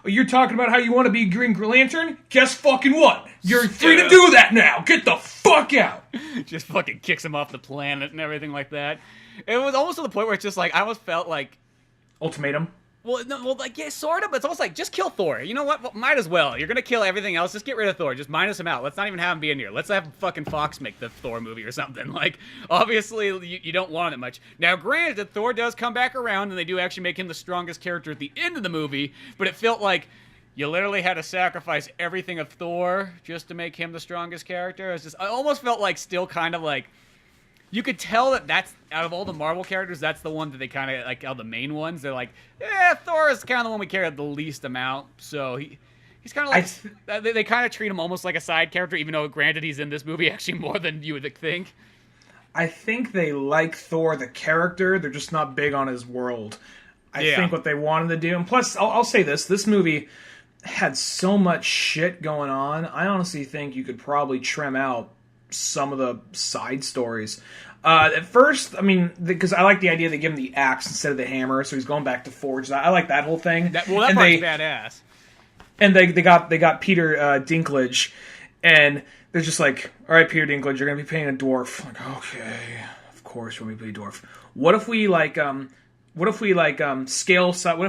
you're talking about how you want to be Green Lantern? Guess fucking what? You're free to do that now. Get the fuck out. Just fucking kicks him off the planet and everything like that. It was almost to the point where it's just like I almost felt like ultimatum. Yeah, sort of, but it's almost like, just kill Thor. You know what? Well, might as well. You're gonna kill everything else. Just get rid of Thor. Just minus him out. Let's not even have him be in here. Let's have fucking Fox make the Thor movie or something. Like, obviously, you don't want it much. Now, granted, Thor does come back around, and they do actually make him the strongest character at the end of the movie, but it felt like you literally had to sacrifice everything of Thor just to make him the strongest character. I almost felt like still kind of like, you could tell that's, out of all the Marvel characters, that's the one that they kind of, like, out of the main ones, they're like, Thor is kind of the one we care the least amount, so he's kind of like, they kind of treat him almost like a side character, even though, granted, he's in this movie actually more than you would think. I think they like Thor, the character, they're just not big on his world. I think what they wanted to do, and plus, I'll say this movie had so much shit going on, I honestly think you could probably trim out some of the side stories. At first, I mean, because I like the idea they give him the axe instead of the hammer, so he's going back to forge. I like that whole thing. That part's badass. And they got Peter Dinklage, and they're just like, all right, Peter Dinklage, you're gonna be playing a dwarf. Like, okay, of course, when we play dwarf. What if we scale? What if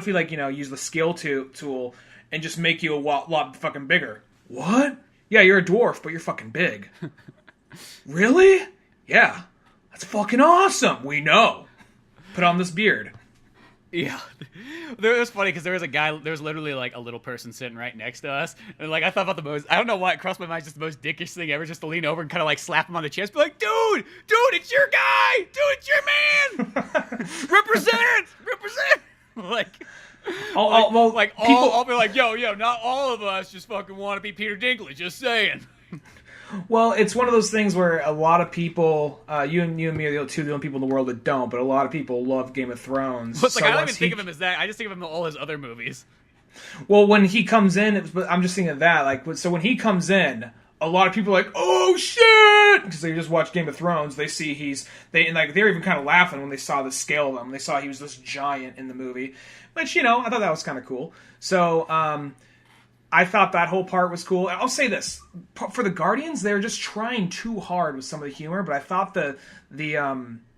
we use the scale tool and just make you a lot fucking bigger? What? Yeah, you're a dwarf, but you're fucking big. Really? Yeah. That's fucking awesome. We know. Put on this beard. Yeah. It was funny because there was literally like a little person sitting right next to us. And like I thought about I don't know why it crossed my mind, just the most dickish thing ever, just to lean over and kind of like slap him on the chest. Be like, dude, it's your guy. Dude, it's your man. Represent. Like, I'll be like, yo, not all of us just fucking want to be Peter Dinklage, just saying. Well, it's one of those things where a lot of people, you and me are the only people in the world that don't, but a lot of people love Game of Thrones. But, like, I don't even think of him as that. I just think of him in all his other movies. Well, when he comes in, I'm just thinking of that. Like, so when he comes in, a lot of people are like, "Oh shit!" Because they just watch Game of Thrones. They see they're even kind of laughing when they saw the scale of him. They saw he was this giant in the movie, which I thought that was kind of cool. So, I thought that whole part was cool. I'll say this. For the Guardians, they're just trying too hard with some of the humor, but I thought the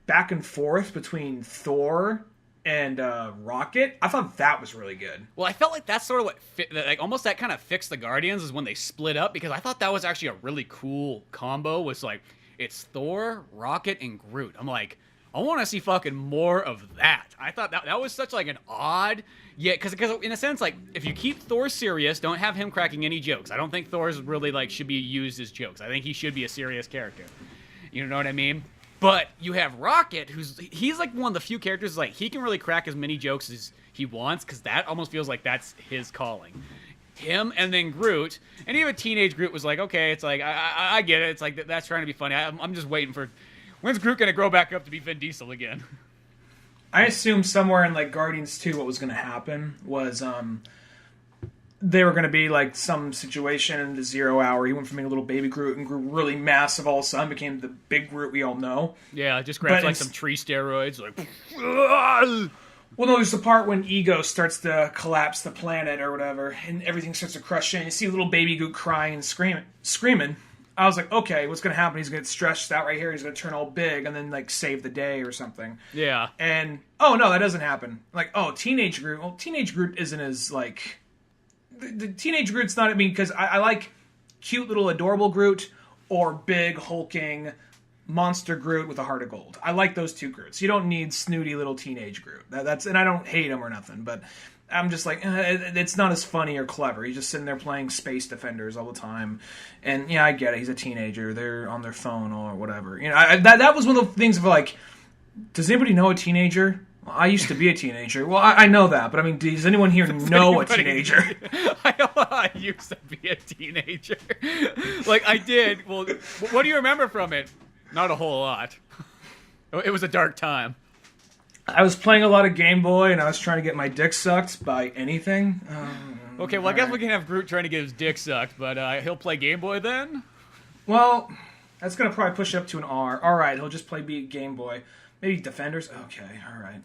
back and forth between Thor and Rocket, I thought that was really good. Well, I felt like that's sort of what almost that kind of fixed the Guardians is when they split up, because I thought that was actually a really cool combo. Was like, it's Thor, Rocket, and Groot. I'm like, I want to see fucking more of that. I thought that was such like an odd... Yeah, because in a sense, like, if you keep Thor serious, don't have him cracking any jokes. I don't think Thor's really, like, should be used as jokes. I think he should be a serious character. You know what I mean? But you have Rocket, he's, like, one of the few characters, like, he can really crack as many jokes as he wants, because that almost feels like that's his calling. Him and then Groot, and even teenage Groot was like, okay, it's like, I get it. It's like, that's trying to be funny. I'm just waiting for... When's Groot going to grow back up to be Vin Diesel again? I assumed somewhere in like Guardians 2 what was going to happen was they were going to be like some situation in the 0 hour. He went from being a little baby Groot and grew really massive all of a sudden, became the big Groot we all know. Yeah, just grabs like some tree steroids. Like, well, no, there's the part when Ego starts to collapse the planet or whatever, and everything starts to crush in. You see little baby Groot crying and screaming. I was like, okay, what's going to happen? He's going to get stretched out right here. He's going to turn all big and then, like, save the day or something. Yeah. And, oh, no, that doesn't happen. Like, oh, Teenage Groot. Well, Teenage Groot isn't as, like... The Teenage Groot's not... I mean, because I like cute little adorable Groot or big, hulking monster Groot with a heart of gold. I like those two Groots. You don't need snooty little teenage Groot. And I don't hate him or nothing, but I'm just like, it's not as funny or clever. He's just sitting there playing Space Defenders all the time. And, yeah, I get it. He's a teenager. They're on their phone or whatever. You know, that was one of the things of like, does anybody know a teenager? Well, I used to be a teenager. Well, I know that, but I mean, does anyone here know a teenager? I used to be a teenager. Like, I did. Well, what do you remember from it? Not a whole lot. It was a dark time. I was playing a lot of Game Boy, and I was trying to get my dick sucked by anything. Okay, well, I guess we can have Groot trying to get his dick sucked, but he'll play Game Boy then? Well, that's going to probably push it up to an R. All right, he'll just play Game Boy. Maybe Defenders? Okay, all right.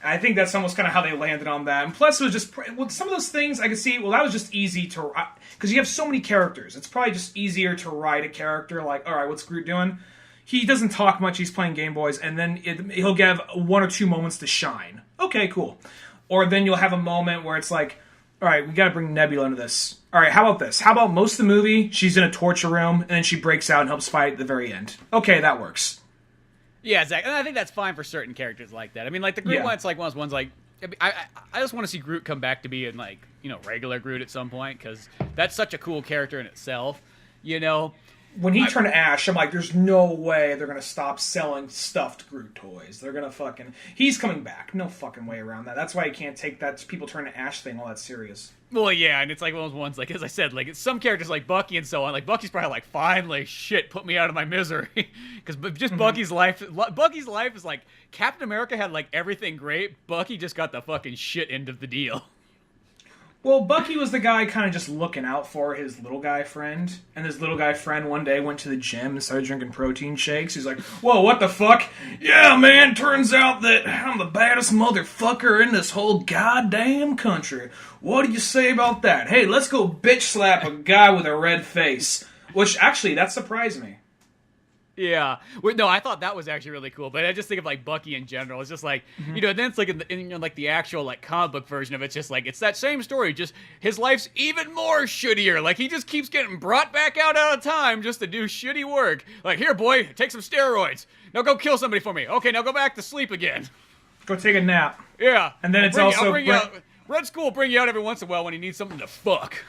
I think that's almost kind of how they landed on that. And plus, it was just... Well, some of those things I could see... Well, that was just easy to... Because you have so many characters. It's probably just easier to write a character like, all right, what's Groot doing? He doesn't talk much. He's playing Game Boys. And then he'll give 1 or 2 moments to shine. Okay, cool. Or then you'll have a moment where it's like, all right, we got to bring Nebula into this. All right, how about this? How about most of the movie, she's in a torture room, and then she breaks out and helps fight at the very end. Okay, that works. Yeah, exactly. And I think that's fine for certain characters like that. I mean, like, the Groot one's like one of those ones, like, I just want to see Groot come back to being, like, you know, regular Groot at some point, because that's such a cool character in itself, you know? When he turned Ash, I'm like, there's no way they're going to stop selling stuffed Groot toys. They're going to fucking... He's coming back. No fucking way around that. That's why you can't take that people turn to Ash thing all that serious. Well, yeah, and it's like one of those ones, like, as I said, like, some characters like Bucky and so on, like, Bucky's probably like, finally, shit, put me out of my misery. Because just Bucky's life is like, Captain America had, like, everything great. Bucky just got the fucking shit end of the deal. Well, Bucky was the guy kind of just looking out for his little guy friend. And his little guy friend one day went to the gym and started drinking protein shakes. He's like, whoa, what the fuck? Yeah, man, turns out that I'm the baddest motherfucker in this whole goddamn country. What do you say about that? Hey, let's go bitch slap a guy with a red face. Which, actually, that surprised me. Yeah. No, I thought that was actually really cool. But I just think of, like, Bucky in general. It's just like, you know, and then it's like in like the actual, like, comic book version of it, it's just like, it's that same story. Just his life's even more shittier. Like, he just keeps getting brought back out of time just to do shitty work. Like, here, boy, take some steroids. Now go kill somebody for me. Okay, now go back to sleep again. Go take a nap. Yeah. And then Red Skull will bring you out every once in a while when he needs something to fuck.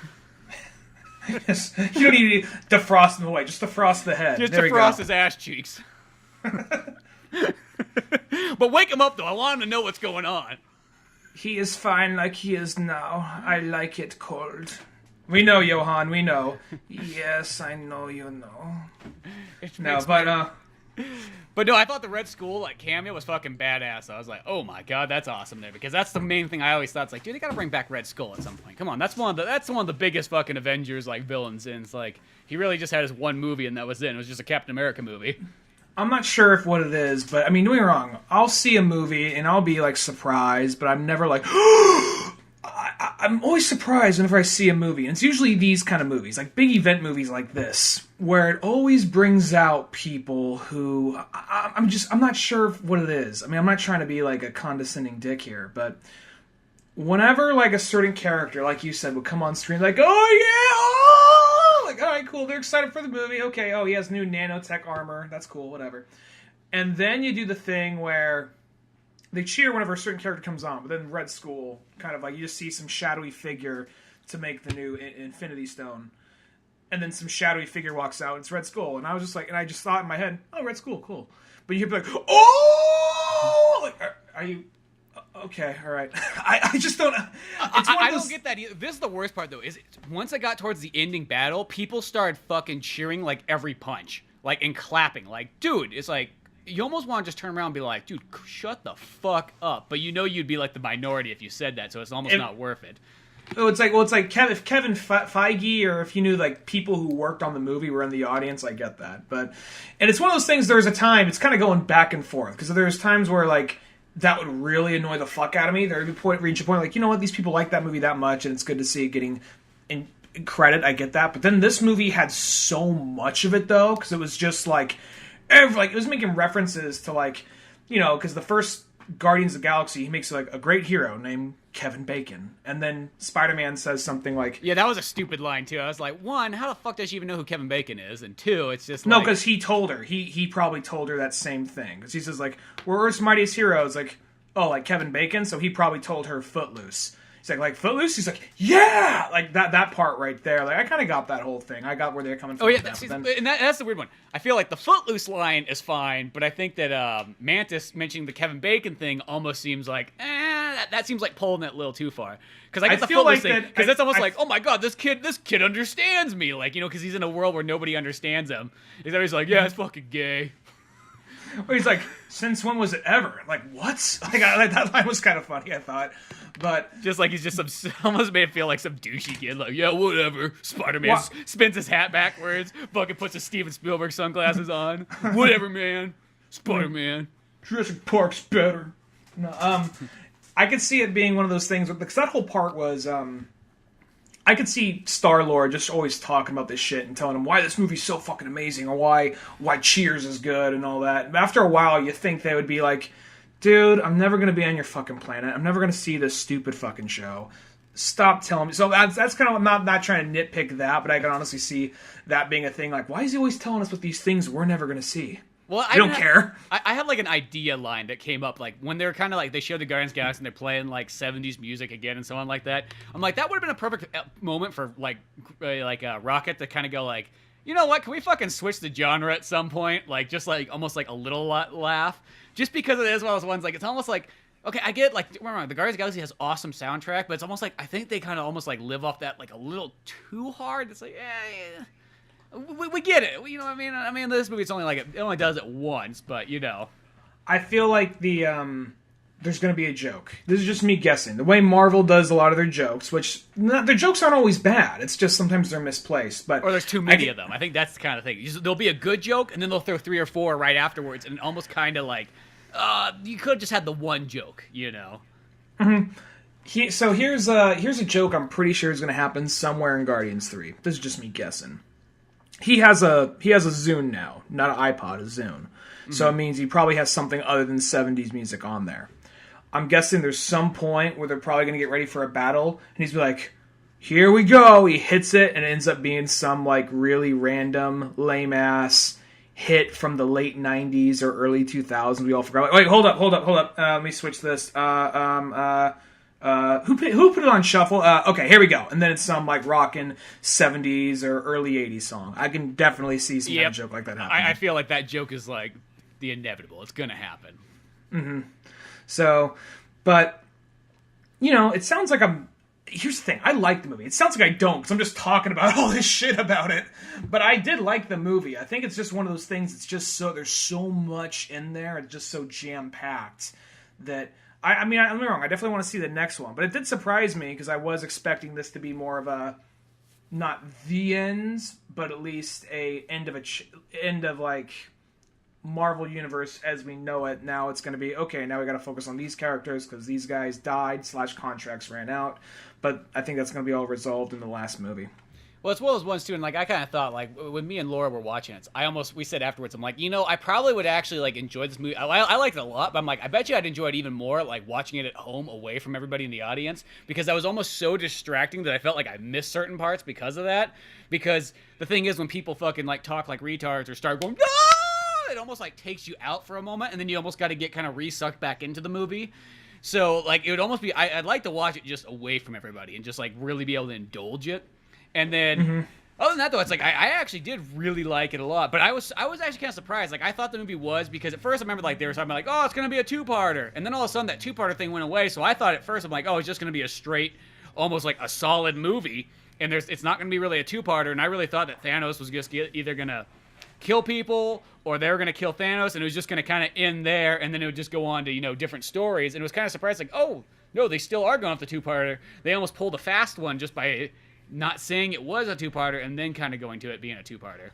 Yes. You don't need to defrost him away. Just defrost the head. Just defrost his ass cheeks. But wake him up, though. I want him to know what's going on. He is fine like he is now. I like it cold. We know, Johan. We know. Yes, I know you know. But no, I thought the Red Skull, like, cameo was fucking badass. I was like, oh my god, that's awesome there. Because that's the main thing I always thought. It's like, dude, they gotta bring back Red Skull at some point. Come on, that's one of the biggest fucking Avengers, like, villains. And it's like, he really just had his one movie and that was it. It was just a Captain America movie. I'm not sure if what it is, but, I mean, don't get me wrong. I'll see a movie and I'll be, like, surprised, but I'm never like, I'm always surprised whenever I see a movie. And it's usually these kind of movies, like big event movies like this, where it always brings out people who I'm not sure what it is. I mean, I'm not trying to be like a condescending dick here, but whenever like a certain character, like you said, would come on screen, like, oh yeah, like, all right, cool, they're excited for the movie. Okay, oh, he has new nanotech armor. That's cool, whatever. And then you do the thing where they cheer whenever a certain character comes on, but then Red Skull, kind of like, you just see some shadowy figure to make the new Infinity Stone. And then some shadowy figure walks out, and it's Red Skull. And I was just like, and I just thought in my head, oh, Red Skull, cool. But you'd be like, oh! Like, are you... Okay, all right. I just don't... I don't get that either. This is the worst part, though, is once I got towards the ending battle, people started fucking cheering, like, every punch. Like, and clapping. Like, dude, it's like... You almost want to just turn around and be like, dude, shut the fuck up. But you know you'd be like the minority if you said that, so it's almost not worth it. Oh, it's like if Kevin Feige or if you knew like people who worked on the movie were in the audience, I get that. And it's one of those things. There's a time it's kind of going back and forth because there's times where like that would really annoy the fuck out of me. There would reach a point like, you know what, these people like that movie that much, and it's good to see it getting in credit. I get that, but then this movie had so much of it though because it was just like. It was making references to, like, you know, because the first Guardians of the Galaxy, he makes, like, a great hero named Kevin Bacon. And then Spider-Man says something like... Yeah, that was a stupid line, too. I was like, one, how the fuck does she even know who Kevin Bacon is? And two, it's just like... No, because he told her. He probably told her that same thing. Because he says, like, we're Earth's Mightiest Heroes. Like, oh, like Kevin Bacon? So he probably told her Footloose. He's like Footloose? He's like, yeah! Like, that part right there. Like, I kind of got that whole thing. I got where they're coming from. Oh, yeah, that's the weird one. I feel like the Footloose line is fine, but I think that Mantis mentioning the Kevin Bacon thing almost seems like, that seems like pulling it a little too far. Because I get the Footloose thing, because that's almost like, oh my god, this kid understands me. Like, you know, because he's in a world where nobody understands him. He's always like, yeah, it's fucking gay. Or he's like, since when was it ever? Like, what? Like, that line was kind of funny, I thought. But just like he's just almost made it feel like some douchey kid. Like, yeah, whatever. Spider-Man spins his hat backwards. Fucking puts his Steven Spielberg sunglasses on. Whatever, man. Spider-Man. Jurassic Park's better. No, I could see it being one of those things because that whole part was. I could see Star-Lord just always talking about this shit and telling him why this movie's so fucking amazing or why Cheers is good and all that. And after a while, you think they would be like, dude, I'm never going to be on your fucking planet. I'm never going to see this stupid fucking show. Stop telling me. So that's kind of, I'm not trying to nitpick that, but I can honestly see that being a thing. Like, why is he always telling us what these things we're never going to see? Well, I don't care. I had like an idea line that came up like when they're kind of like they showed the Guardians of the Galaxy and they're playing like 70s music again and so on like that. I'm like that would have been a perfect moment for like Rocket to kind of go like, you know what? Can we fucking switch the genre at some point? Like just like almost like a little laugh, just because it is one of those ones like it's almost like. Okay, I get, like, remember, the Guardians of the Galaxy has awesome soundtrack, but it's almost like, I think they kind of almost, like, live off that, like, a little too hard. It's like, we get it. You know what I mean? I mean, this movie, it's only, like, it only does it once, but, you know. I feel like there's going to be a joke. This is just me guessing. The way Marvel does a lot of their jokes, which, their jokes aren't always bad. It's just sometimes they're misplaced. But or there's too many of them. I think that's the kind of thing. There'll be a good joke, and then they'll throw 3 or 4 right afterwards, and almost kind of, like, you could have just had the one joke, you know. Mm-hmm. So here's a joke I'm pretty sure is going to happen somewhere in Guardians 3. This is just me guessing. He has a Zune now, not an iPod, a Zune. Mm-hmm. So it means he probably has something other than 70s music on there. I'm guessing there's some point where they're probably going to get ready for a battle, and he's like, here we go. He hits it, and it ends up being some like really random, lame-ass hit from the late 90s or early 2000s. We all forgot. Wait, hold up. Let me switch this. Who put it on shuffle? Okay, here we go. And then it's some like rockin' 70s or early 80s song. I can definitely see some kind of joke like that happening. I feel like that joke is like the inevitable. It's gonna happen. Mm-hmm. So, but you know, it sounds like here's the thing. I like the movie. It sounds like I don't because I'm just talking about all this shit about it. But I did like the movie. I think it's just one of those things. It's just there's so much in there. It's just so jam-packed that... I mean, I'm not wrong. I definitely want to see the next one. But it did surprise me because I was expecting this to be more of a... Not the ends, but at least a end of like... Marvel Universe as we know it. Now it's going to be, okay, now we got to focus on these characters because these guys died / contracts ran out. But I think that's going to be all resolved in the last movie. Well, it's one of those ones, too, and, like, I kind of thought, like, when me and Laura were watching it, we said afterwards, I'm like, you know, I probably would actually, like, enjoy this movie. I liked it a lot, but I'm like, I bet you I'd enjoy it even more, like, watching it at home away from everybody in the audience, because I was almost so distracting that I felt like I missed certain parts because of that. Because the thing is, when people fucking, like, talk like retards or start going, it almost like takes you out for a moment, and then you almost got to get kind of re-sucked back into the movie. So like it would almost be I'd like to watch it just away from everybody and just like really be able to indulge it. And then other than that though, it's like I actually did really like it a lot. But I was actually kind of surprised. Like I thought the movie was, because at first I remember like they were talking about like, oh, it's gonna be a 2-parter, and then all of a sudden that 2-parter thing went away. So I thought at first I'm like, oh, it's just gonna be a straight, almost like a solid movie, and it's not gonna be really a 2-parter. And I really thought that Thanos was just either gonna kill people or they were going to kill Thanos, and it was just going to kind of end there, and then it would just go on to, you know, different stories. And it was kind of surprised, like, oh, no, they still are going off the 2-parter. They almost pulled a fast one just by not saying it was a 2-parter and then kind of going to it being a 2-parter.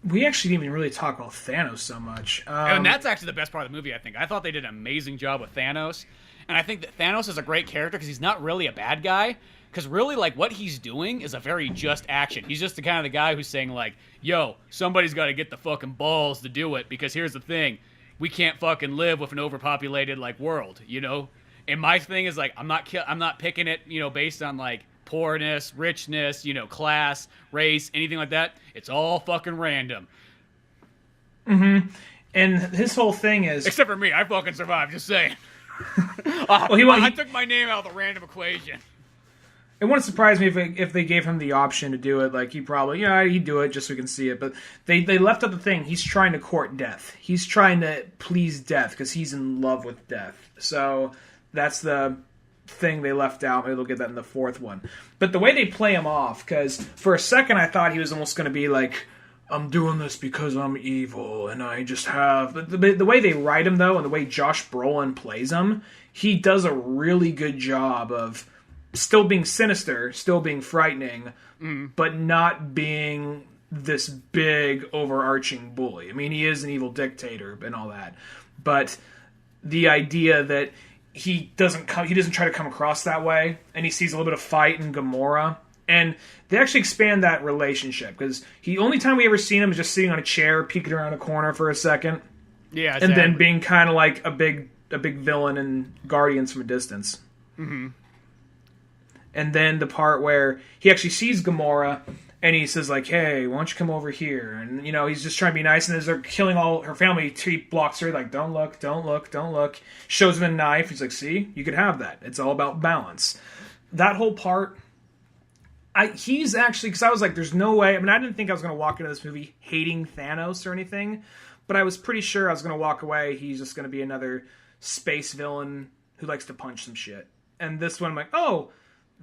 We actually didn't even really talk about Thanos so much. And that's actually the best part of the movie, I think. I thought they did an amazing job with Thanos, and I think that Thanos is a great character because he's not really a bad guy. Because really, like, what he's doing is a very just action. He's just the kind of the guy who's saying, like, yo, somebody's got to get the fucking balls to do it, because here's the thing. We can't fucking live with an overpopulated, like, world, you know? And my thing is like, I'm not picking it, based on like poorness, richness, class, race, anything like that. It's all fucking random. Mm-hmm. And his whole thing is, except for me, I fucking survived. Just saying. I took my name out of the random equation. It wouldn't surprise me if they gave him the option to do it. Like, he'd do it just so we can see it. But they left out the thing. He's trying to court death. He's trying to please death because he's in love with death. So that's the thing they left out. Maybe they'll get that in the fourth one. But the way they play him off, because for a second I thought he was almost going to be like, I'm doing this because I'm evil and I just have... But the way they write him, though, and the way Josh Brolin plays him, he does a really good job of still being sinister, still being frightening, but not being this big, overarching bully. I mean, he is an evil dictator and all that. But the idea that he doesn't try to come across that way, and he sees a little bit of fight in Gamora, and they actually expand that relationship, because the only time we ever seen him is just sitting on a chair, peeking around a corner for a second, yeah, exactly. And then being kind of like a big villain in Guardians from a distance. Mm-hmm. And then the part where he actually sees Gamora, and he says, like, hey, why don't you come over here? And, he's just trying to be nice, and as they're killing all her family, he blocks her, like, don't look, don't look, don't look. Shows him a knife. He's like, see? You could have that. It's all about balance. That whole part, he's actually, because I was like, there's no way, I mean, I didn't think I was going to walk into this movie hating Thanos or anything, but I was pretty sure I was going to walk away, he's just going to be another space villain who likes to punch some shit. And this one, I'm like, oh,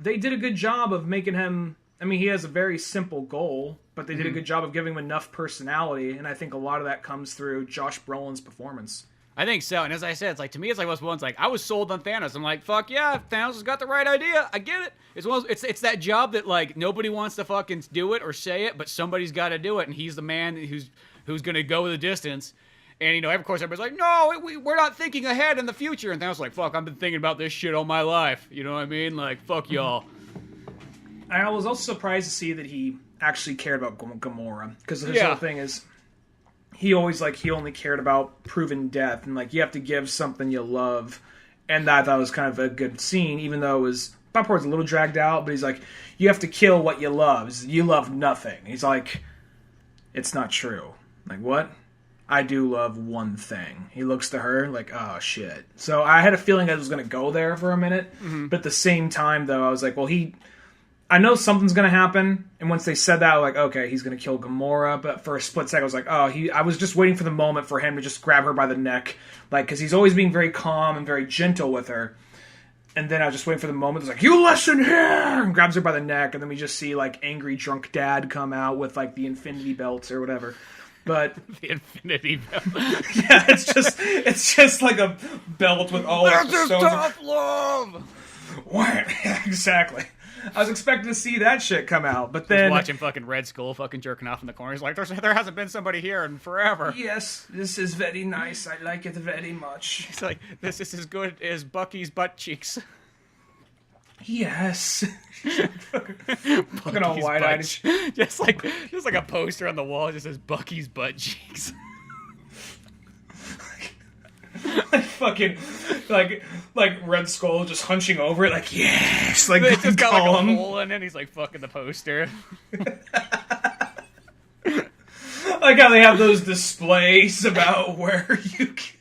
they did a good job of making him... I mean, he has a very simple goal, but they did a good job of giving him enough personality, and I think a lot of that comes through Josh Brolin's performance. I think so, and as I said, it's like, to me, it's like one's like, I was sold on Thanos. I'm like, fuck yeah, Thanos has got the right idea. I get it. It's that job that, like, nobody wants to fucking do it or say it, but somebody's got to do it, and he's the man who's going to go the distance. And, of course, everybody's like, no, we're not thinking ahead in the future. And Thanos is like, fuck, I've been thinking about this shit all my life. You know what I mean? Like, fuck y'all. I was also surprised to see that he actually cared about Gamora, because his whole thing is he only cared about proven death, and like, you have to give something you love, and I thought it was kind of a good scene, even though it was that part's a little dragged out. But he's like, you have to kill what you love. You love nothing. He's like, it's not true. Like, what? I do love one thing. He looks to her like, oh shit. So I had a feeling that it was going to go there for a minute, but at the same time, though, I was like, well, I know something's going to happen, and once they said that, I was like, okay, he's going to kill Gamora, but for a split second, I was like, I was just waiting for the moment for him to just grab her by the neck, like, because he's always being very calm and very gentle with her, and then I was just waiting for the moment, it's like, you listen here, and grabs her by the neck, and then we just see, like, angry drunk dad come out with, like, the infinity belts or whatever, but... the infinity belt. Yeah, it's just like a belt with all There's the stones. tough love! What? Exactly. I was expecting to see that shit come out, but then... Just watching fucking Red Skull fucking jerking off in the corner. He's like, there hasn't been somebody here in forever. Yes, this is very nice. I like it very much. He's like, this is as good as Bucky's butt cheeks. Yes. Fucking all wide-eyed. Just like a poster on the wall that just says Bucky's butt cheeks. like Red Skull just hunching over it, like, yes, like, it's just got like a hole in it, and he's like fucking the poster. Like how they have those displays about where you can...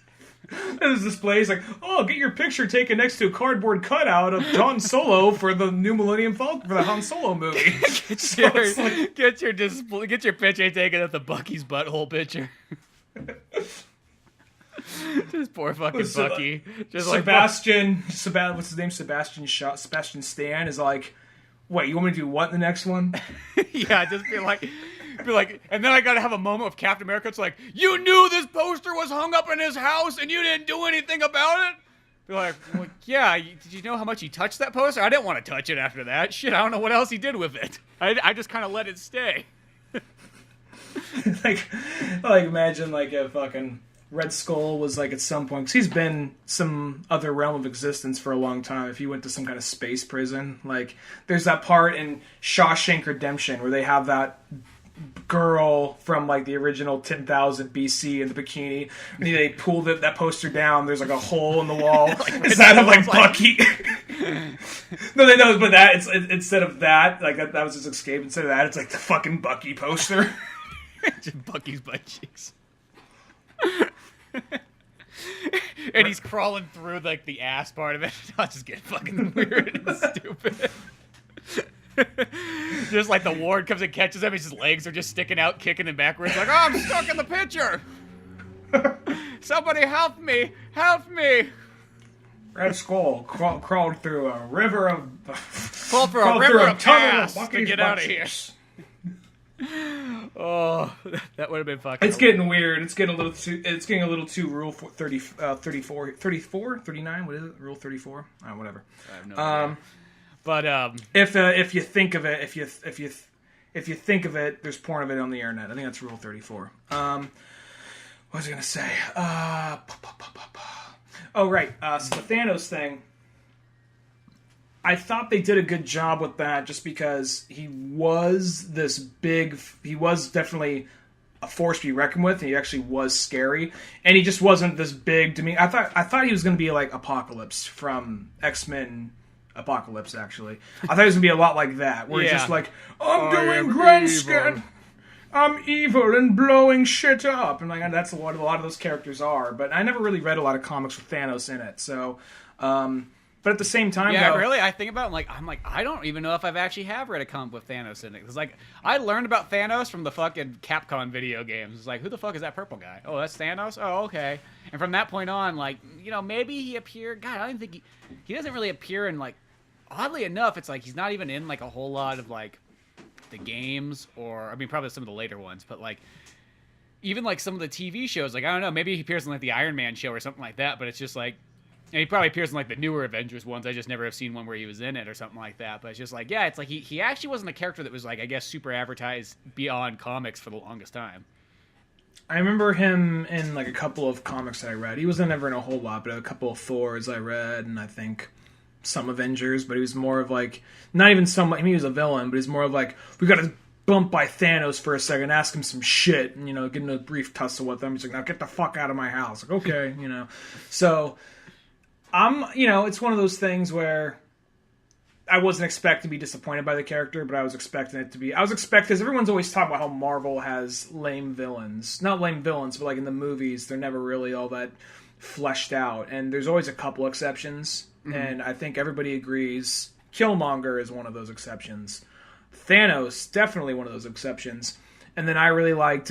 There's displays like, oh, get your picture taken next to a cardboard cutout of Han Solo for the new Millennium Falcon, for the Han Solo movie. Get your picture taken at the Bucky's butthole picture. Just poor fucking Bucky. Just Sebastian, what's his name? Sebastian Stan is like, wait, you want me to do what in the next one? Yeah, just be like, and then I gotta have a moment with Captain America. It's like, you knew this poster was hung up in his house and you didn't do anything about it? Be like, well, yeah, did you know how much he touched that poster? I didn't want to touch it after that. Shit, I don't know what else he did with it. I just kind of let it stay. like imagine like a fucking... Red Skull was like at some point, because he's been some other realm of existence for a long time. If he went to some kind of space prison, like there's that part in Shawshank Redemption where they have that girl from like the original 10,000 BC in the bikini. And they pull that poster down. There's like a hole in the wall. Instead of like Bucky. No, they know, but that it's instead of that, like that was his escape. Instead of that, it's like the fucking Bucky poster. Just Bucky's butt cheeks. And he's crawling through like the ass part of it. I'll just get fucking weird and stupid. Just like the ward comes and catches him, his legs are just sticking out, kicking him backwards, like, oh, I'm stuck in the picture. Somebody help me! Help me! Red Skull crawled through a river of... Crawled through a river of ass to get out of here. Oh, that would have been fucking... It's getting weird. It's getting a little too Rule 34, 39? What is it? Rule 34? Whatever. I have no idea. But if you think of it, if you think of it, there's porn of it on the internet. I think that's Rule 34. What was I gonna say? Oh right. So the Thanos thing. I thought they did a good job with that, just because he was definitely a force to be reckoned with. And he actually was scary, and he just wasn't this big to me. I thought he was going to be like Apocalypse from X-Men Apocalypse, actually. I thought he was going to be a lot like that, where he's just like, I'm doing grand scan. I'm evil and blowing shit up. And like that's what a lot of those characters are. But I never really read a lot of comics with Thanos in it, so... but at the same time, yeah, really, I think about it, I'm like, I don't even know if I've actually read a comic with Thanos in it. Because, like, I learned about Thanos from the fucking Capcom video games. It's like, who the fuck is that purple guy? Oh, that's Thanos? Oh, okay. And from that point on, like, you know, maybe he appeared... God, I don't think he doesn't really appear in, like... Oddly enough, it's like he's not even in, like, a whole lot of, like, the games or... I mean, probably some of the later ones, but, like... Even, like, some of the TV shows, like, I don't know, maybe he appears in, like, the Iron Man show or something like that, but it's just, like... And he probably appears in, like, the newer Avengers ones. I just never have seen one where he was in it or something like that. But it's just like, yeah, it's like he actually wasn't a character that was, like, I guess, super advertised beyond comics for the longest time. I remember him in, like, a couple of comics that I read. He wasn't ever in a whole lot, but a couple of Thors I read, and I think some Avengers. But he was more of, like, not even some... I mean, he was a villain, but he's more of, like, we gotta bump by Thanos for a second, ask him some shit, and, you know, get in a brief tussle with him. He's like, now get the fuck out of my house. Like, okay, you know. So... it's one of those things where I wasn't expecting to be disappointed by the character, but I was expecting it to be. Because everyone's always talking about how Marvel has lame villains. Not lame villains, but like in the movies, they're never really all that fleshed out. And there's always a couple exceptions, and I think everybody agrees Killmonger is one of those exceptions. Thanos, definitely one of those exceptions. And then I really liked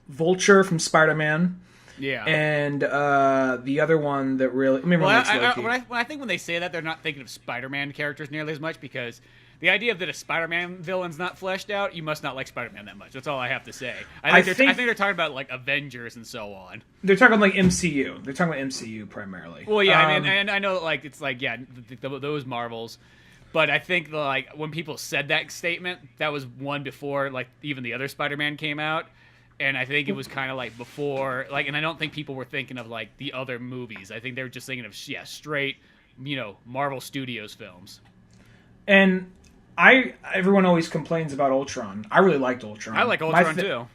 Vulture from Spider-Man. Yeah, and the other one that really... Loki. I think when they say that, they're not thinking of Spider-Man characters nearly as much, because the idea that a Spider-Man villain's not fleshed out, you must not like Spider-Man that much. That's all I have to say. I think they're talking about, like, Avengers and so on. They're talking like MCU. They're talking about MCU primarily. Well, yeah, I mean, and I know, like, it's like, yeah, those Marvels. But I think, like, when people said that statement, that was one before, like, even the other Spider-Man came out. And I think it was kind of like before, like, and I don't think people were thinking of, like, the other movies. I think they were just thinking of, straight, Marvel Studios films. And everyone always complains about Ultron. I really liked Ultron. I like Ultron too.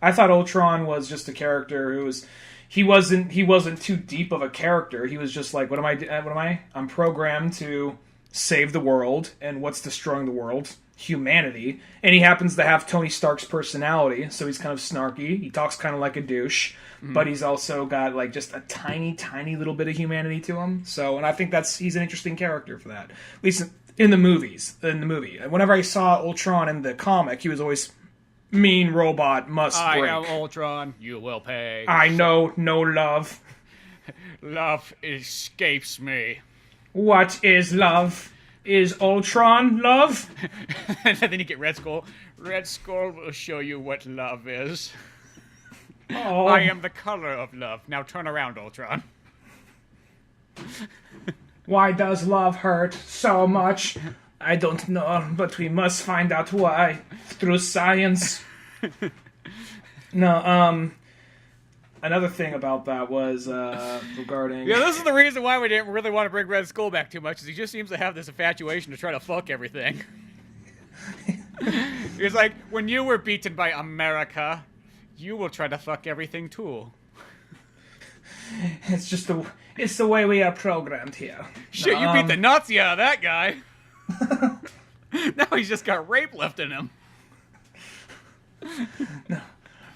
I thought Ultron was just a character who was, he wasn't too deep of a character. He was just like, what am I? I'm programmed to save the world, and what's destroying the world? Humanity. And he happens to have Tony Stark's personality, so he's kind of snarky. He talks kind of like a douche, but he's also got like just a tiny, tiny little bit of humanity to him. So, and I think he's an interesting character for that. At least in the movie. Whenever I saw Ultron in the comic, he was always mean robot, must break. I am Ultron, you will pay. I know no love. Love escapes me. What is love? Is Ultron love? And then you get Red Skull. Red Skull will show you what love is. Oh. I am the color of love. Now turn around, Ultron. Why does love hurt so much? I don't know, but we must find out why through science. No, another thing about that was regarding... Yeah, this is the reason why we didn't really want to bring Red Skull back too much, is he just seems to have this infatuation to try to fuck everything. He's like, when you were beaten by America, you will try to fuck everything too. It's the way we are programmed here. Shit, you beat the Nazi out of that guy. Now he's just got rape left in him. No.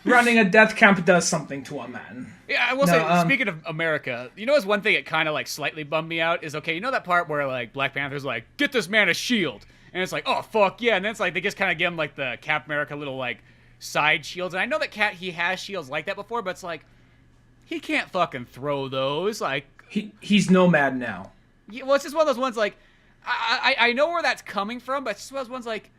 Running a death camp does something to a man. Yeah, I will say, speaking of America, you know what's one thing that kind of, like, slightly bummed me out is, okay, you know that part where, like, Black Panther's like, get this man a shield? And it's like, oh, fuck, yeah. And then it's like, they just kind of give him, like, the Cap America little, like, side shields. And I know that he has shields like that before, but it's like, he can't fucking throw those. Like, he's nomad now. Yeah, well, it's just one of those ones, like, I know where that's coming from, but it's just one of those ones, like,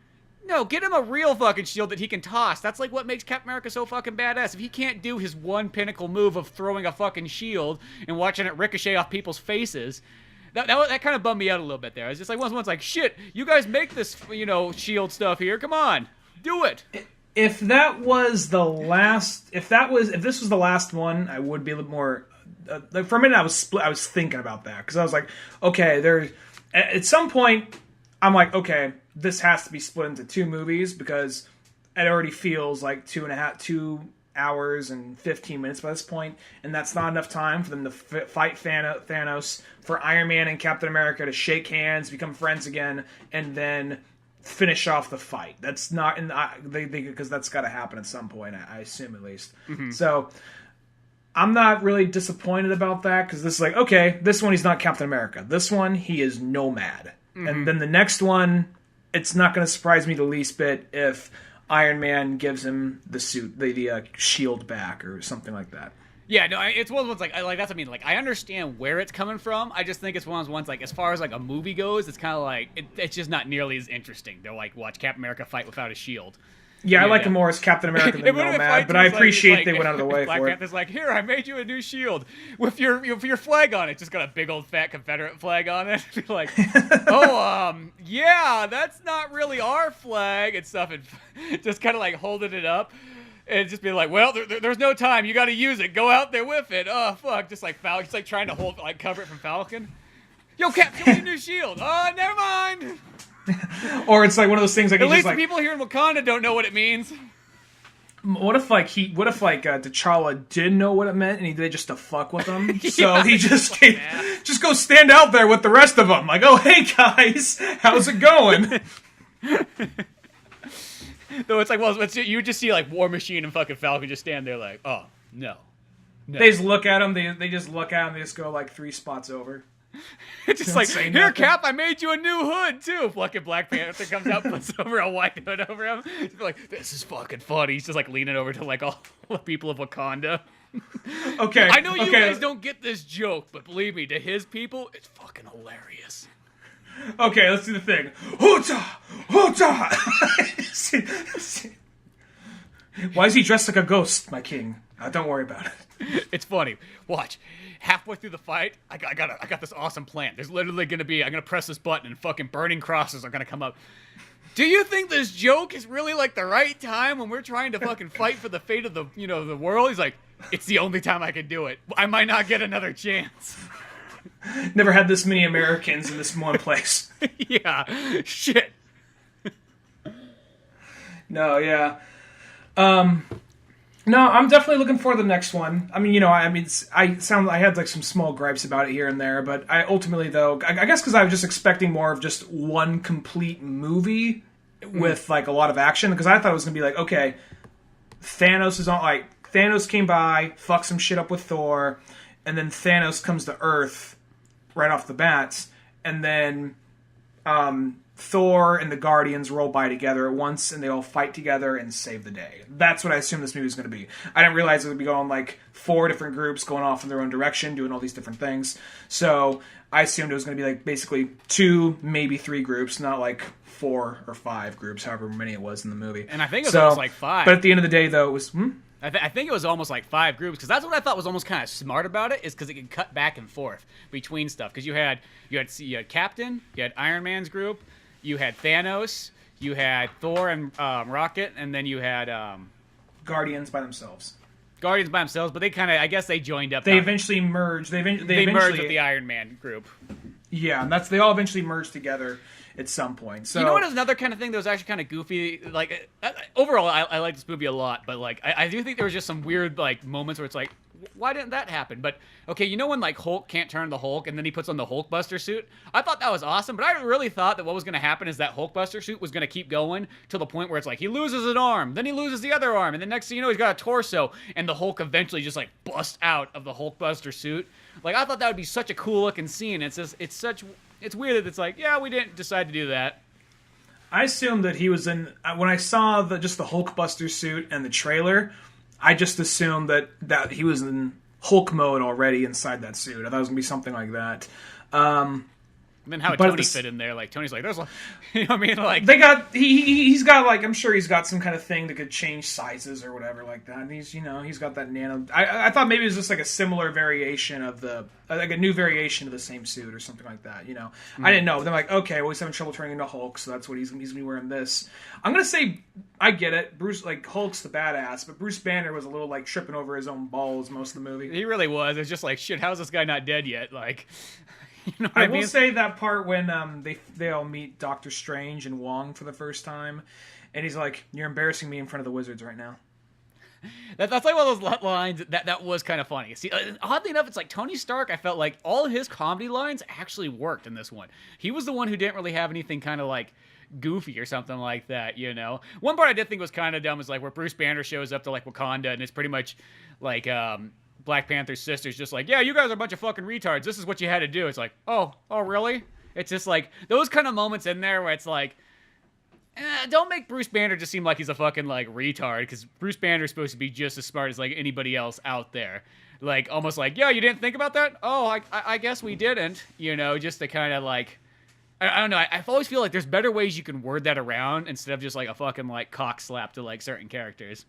no, get him a real fucking shield that he can toss. That's like what makes Captain America so fucking badass. If he can't do his one pinnacle move of throwing a fucking shield and watching it ricochet off people's faces, that kind of bummed me out a little bit there. It's just like one's like, shit, you guys make this, shield stuff here. Come on, do it. If this was the last one, I would be a little more. For a minute, I was thinking about that because I was like, okay, at some point, I'm like, okay, this has to be split into 2 movies because it already feels like 2 hours and 15 minutes by this point, and that's not enough time for them to fight Thanos, for Iron Man and Captain America to shake hands, become friends again, and then finish off the fight. That's not because that's got to happen at some point, I assume at least. Mm-hmm. So I'm not really disappointed about that because this is like, okay, this one he's not Captain America. This one he is Nomad. Mm-hmm. And then the next one, it's not going to surprise me the least bit if Iron Man gives him the suit, the shield back or something like that. Yeah, no, it's one of those ones, like that's what I mean. Like, I understand where it's coming from. I just think it's one of those ones, like, as far as, like, a movie goes, it's kind of like, it's just not nearly as interesting to, like, watch Captain America fight without a shield. Yeah, I like him more as Captain America than Nomad, but I appreciate they went out of the way Black for it. Panther's like, here, I made you a new shield with your flag on it. Just got a big old fat Confederate flag on it. Like, yeah, that's not really our flag and stuff. And just kind of like holding it up and just be like, well, there's no time. You got to use it. Go out there with it. Oh, fuck. Just like Falcon. It's like trying to cover it from Falcon. Yo, Cap, give me a new shield. Oh, never mind. Or it's like one of those things like at least the people here in Wakanda don't know what it means. What if T'Challa did know what it meant and he did just to fuck with them? So he just go stand out there with the rest of them, like, oh hey guys, how's it going? Though it's like, well, you just see like War Machine and fucking Falcon just stand there like, oh no. They just look at him. They just look at him. They just go like 3 spots over. It's just like, here, nothing. Cap, I made you a new hood, too. Fucking Black Panther comes out, puts over a white hood over him. He's like, this is fucking funny. He's just like leaning over to like all the people of Wakanda. Okay. I know you guys don't get this joke, but believe me, to his people, it's fucking hilarious. Okay, let's do the thing. Hoota! Hoota! Why is he dressed like a ghost, my king? Don't worry about it. It's funny. Watch. Halfway through the fight, I got this awesome plan. There's literally going to be, I'm going to press this button and fucking burning crosses are going to come up. Do you think this joke is really like the right time when we're trying to fucking fight for the fate of the, the world? He's like, it's the only time I can do it. I might not get another chance. Never had this many Americans in this one place. Yeah. Shit. No, yeah. No, I'm definitely looking for the next one. I mean, I had like some small gripes about it here and there, but I ultimately, though, I guess because I was just expecting more of just one complete movie with like a lot of action, because I thought it was gonna be like, okay, Thanos came by, fucked some shit up with Thor, and then Thanos comes to Earth right off the bat, and then Thor and the Guardians roll by together at once, and they all fight together and save the day. That's what I assumed this movie was going to be. I didn't realize it would be going like 4 different groups going off in their own direction, doing all these different things. So I assumed it was going to be like basically 2, maybe 3 groups, not like 4 or 5 groups, however many it was in the movie. And I think it was almost like 5. But at the end of the day, though, it was... I think it was almost like 5 groups, because that's what I thought was almost kind of smart about it, is because it could cut back and forth between stuff. Because you had Captain, you had Iron Man's group, you had Thanos, you had Thor and Rocket, and then you had... Guardians by themselves. Guardians by themselves, but they kind of, I guess they joined up. They eventually merged. They merged with the Iron Man group. Yeah, and they all eventually merged together. at some point. So you know what is another kind of thing that was actually kind of goofy? Like, overall, I like this movie a lot, but like, I do think there was just some weird like moments where it's like, why didn't that happen? But okay, you know when like Hulk can't turn the Hulk and then he puts on the Hulkbuster suit? I thought that was awesome, but I really thought that what was going to happen is that Hulkbuster suit was going to keep going to the point where it's like he loses an arm, then he loses the other arm, and then next thing you know he's got a torso, and the Hulk eventually just like busts out of the Hulkbuster suit. Like, I thought that would be such a cool looking scene. It's weird that it's like, yeah, we didn't decide to do that. I assumed that he was in, when I saw just the Hulkbuster suit and the trailer, I just assumed that he was in Hulk mode already inside that suit. I thought it was going to be something like that. And then how would Tony fit in there? Like, Tony's like, there's like, you know what I mean? Like, he's got like, I'm sure he's got some kind of thing that could change sizes or whatever like that. And he's got that nano. I thought maybe it was just like a similar variation of like a new variation of the same suit or something like that, I didn't know. But I'm like, okay, well, he's having trouble turning into Hulk, so that's what he's going to be wearing this. I'm going to say, I get it. Bruce, like, Hulk's the badass, but Bruce Banner was a little like tripping over his own balls most of the movie. He really was. It's just like, shit, how's this guy not dead yet? Like, you know what I mean? Will say that part when they all meet Doctor Strange and Wong for the first time, and he's like, "You're embarrassing me in front of the wizards right now." That's like one of those lines that was kind of funny. See, oddly enough, it's like Tony Stark, I felt like all of his comedy lines actually worked in this one. He was the one who didn't really have anything kind of like goofy or something like that, One part I did think was kind of dumb is like where Bruce Banner shows up to like Wakanda, and it's pretty much like Black Panther's sister's just like, yeah, you guys are a bunch of fucking retards. This is what you had to do. It's like, oh, really? It's just like those kind of moments in there where it's like, don't make Bruce Banner just seem like he's a fucking like retard, because Bruce Banner's supposed to be just as smart as like anybody else out there. Like almost like, yeah, you didn't think about that? Oh, I guess we didn't. Just to kind of like, I don't know. I always feel like there's better ways you can word that around instead of just like a fucking like cock slap to like certain characters.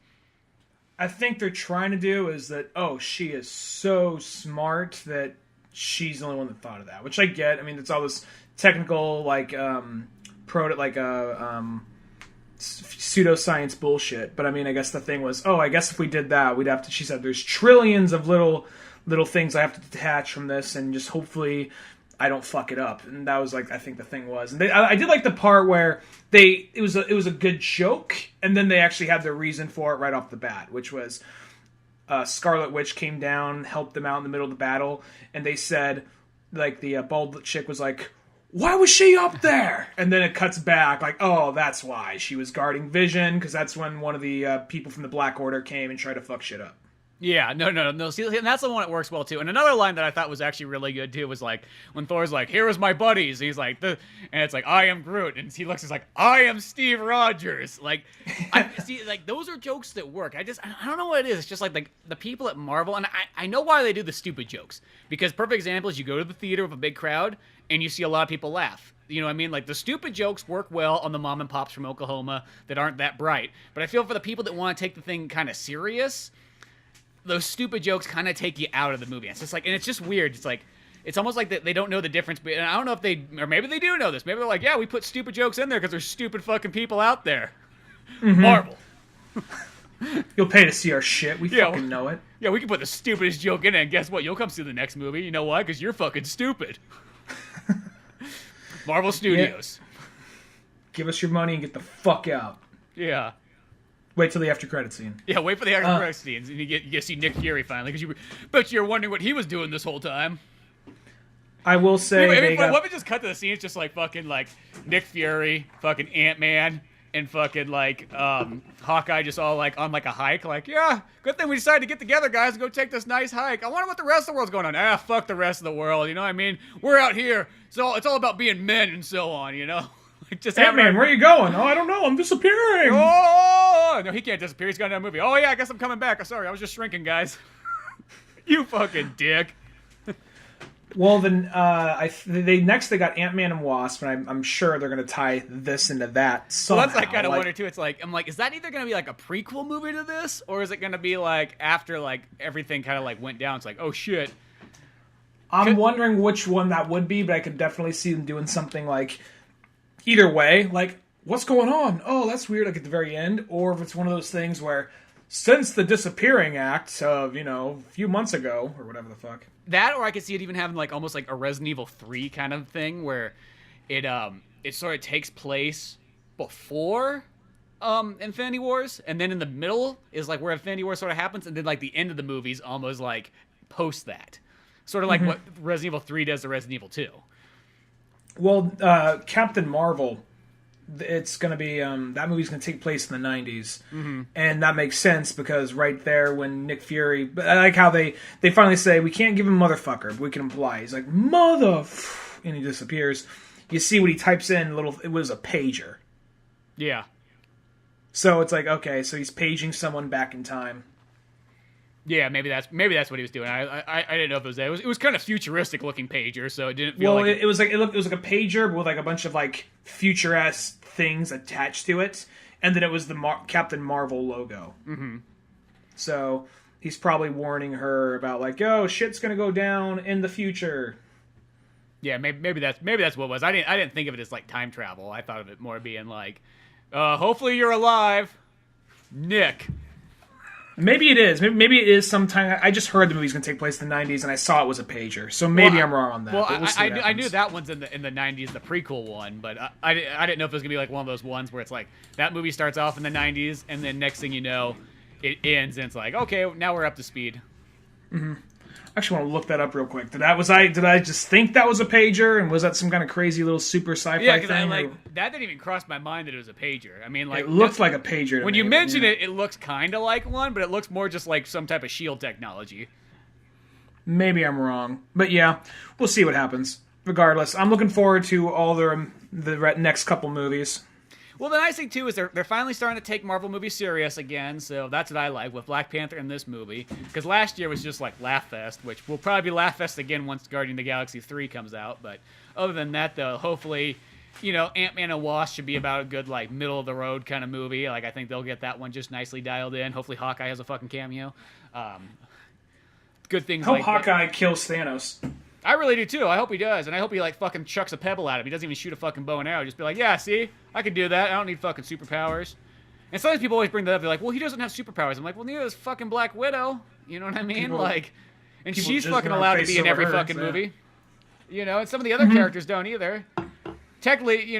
I think they're trying to do is that, she is so smart that she's the only one that thought of that, which I get. I mean, it's all this technical, like, pseudoscience bullshit. But I mean, I guess the thing was, I guess if we did that, we'd have to, she said, there's trillions of little things I have to detach from this, and just hopefully I don't fuck it up. And that was like, I think the thing was, and I did like the part where it was a good joke, and then they actually had their reason for it right off the bat, which was Scarlet Witch came down, helped them out in the middle of the battle, and they said, like, the bald chick was like, why was she up there? And then it cuts back, like, oh, that's why. She was guarding Vision, because that's when one of the people from the Black Order came and tried to fuck shit up. Yeah, no. See, and that's the one that works well, too. And another line that I thought was actually really good, too, was like, when Thor's like, here is my buddies, and he's like, and it's like, I am Groot, and he looks, he's like, I am Steve Rogers. Like, see, like, those are jokes that work. I don't know what it is. It's just like the people at Marvel, and I know why they do the stupid jokes. Because perfect example is you go to the theater with a big crowd, and you see a lot of people laugh. You know what I mean? Like, the stupid jokes work well on the mom and pops from Oklahoma that aren't that bright. But I feel for the people that want to take the thing kind of serious, those stupid jokes kind of take you out of the movie. It's just like, and it's just weird. It's like, it's almost like they don't know the difference. And I don't know if or maybe they do know this. Maybe they're like, yeah, we put stupid jokes in there because there's stupid fucking people out there. Mm-hmm. Marvel. You'll pay to see our shit. We fucking know it. Yeah, we can put the stupidest joke in it, and guess what? You'll come see the next movie. You know why? Because you're fucking stupid. Marvel Studios. Yeah. Give us your money and get the fuck out. Yeah. Wait till the after credit scene. Yeah, wait for the after credit scenes, and you get to see Nick Fury finally, because you're wondering what he was doing this whole time. I will say, what if we just cut to the scenes, just like fucking like Nick Fury, fucking Ant-Man, and fucking like Hawkeye, just all like on like a hike, like, yeah, good thing we decided to get together, guys, and go take this nice hike. I wonder what the rest of the world's going on. Fuck the rest of the world, you know what I mean? We're out here, so it's all about being men and so on, you know. Just Ant-Man, where are you going? Oh, I don't know. I'm disappearing. Oh, no, he can't disappear. He's got another movie. Oh, yeah, I guess I'm coming back. Sorry, I was just shrinking, guys. You fucking dick. Well, then, they got Ant-Man and Wasp, and I'm sure they're going to tie this into that somehow. Well, that's like kind of wonder, too. It's like, I'm like, is that either going to be like a prequel movie to this, or is it going to be like after like everything kind of like went down? It's like, oh, shit. I'm wondering which one that would be, but I could definitely see them doing something like, either way, like, what's going on? Oh, that's weird, like at the very end. Or if it's one of those things where, since the disappearing act of, a few months ago, or whatever the fuck. That, or I could see it even having like almost like a Resident Evil 3 kind of thing, where it it sort of takes place before Infinity Wars, and then in the middle is like where Infinity War sort of happens, and then like the end of the movie's almost like post that. Sort of like what Resident Evil 3 does to Resident Evil 2. Well, Captain Marvel, it's going to be, that movie's going to take place in the 90s. And that makes sense because right there when Nick Fury, I like how they finally say, we can't give him motherfucker, but we can imply. He's like, and he disappears. You see what he types in, it was a pager. Yeah. So it's like, okay, so he's paging someone back in time. Yeah, maybe that's what he was doing. I didn't know if it was that. It was kind of futuristic looking pager, so it didn't feel like it was like it was like a pager with like a bunch of like future-esque things attached to it, and then it was the Captain Marvel logo. So he's probably warning her about like, oh, shit's gonna go down in the future. Yeah, maybe that's what it was. I didn't think of it as like time travel. I thought of it more being like, hopefully you're alive, Nick. Maybe it is. Maybe it is sometime. I just heard the movie's going to take place in the 90s, and I saw it was a pager. So maybe I'm wrong on that. Well, I knew that one's in the 90s, the prequel one, but I didn't know if it was going to be like one of those ones where it's like that movie starts off in the 90s, and then next thing you know, it ends, and it's like, okay, now we're up to speed. I actually want to look that up real quick. Did I just think that was a pager, and was that some kind of crazy little super sci-fi thing? That didn't even cross my mind that it was a pager. I mean, like it looked like a pager. When you mention it, it looks kind of like one, but it looks more just like some type of shield technology. Maybe I'm wrong, but yeah, we'll see what happens. Regardless, I'm looking forward to all the next couple movies. Well, the nice thing, too, is they're finally starting to take Marvel movies serious again, so that's what I like with Black Panther and this movie. Because last year was just like Laugh Fest, which will probably be Laugh Fest again once Guardians of the Galaxy 3 comes out. But other than that, though, hopefully, Ant-Man and Wasp should be about a good, like, middle-of-the-road kind of movie. Like, I think they'll get that one just nicely dialed in. Hopefully Hawkeye has a fucking cameo. Good things like Hawkeye kills Thanos. I really do too. I hope he does, and I hope he like fucking chucks a pebble at him. He doesn't even shoot a fucking bow and arrow. Just be like, yeah, see, I can do that. I don't need fucking superpowers. And sometimes people always bring that up. They're like, well, he doesn't have superpowers. I'm like, well, neither does fucking Black Widow. You know what I mean? And she's fucking allowed to be in every fucking movie. And some of the other characters don't either. Technically,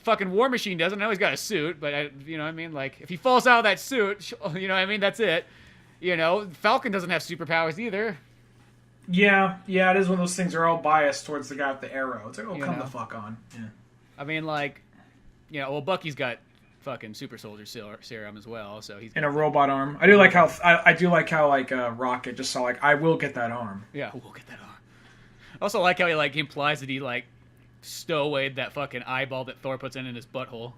fucking War Machine doesn't. I know he's got a suit, but you know what I mean? Like, if he falls out of that suit, you know what I mean? That's it. Falcon doesn't have superpowers either. Yeah, it is one of those things that are all biased towards the guy with the arrow. It's like, come the fuck on. Yeah. I mean, like, Bucky's got fucking super soldier serum as well, so he's and a robot arm. I do like how Rocket just saw like, I will get that arm. Yeah, we'll get that arm. I also like how he like implies that he like stowawayed that fucking eyeball that Thor puts in his butthole.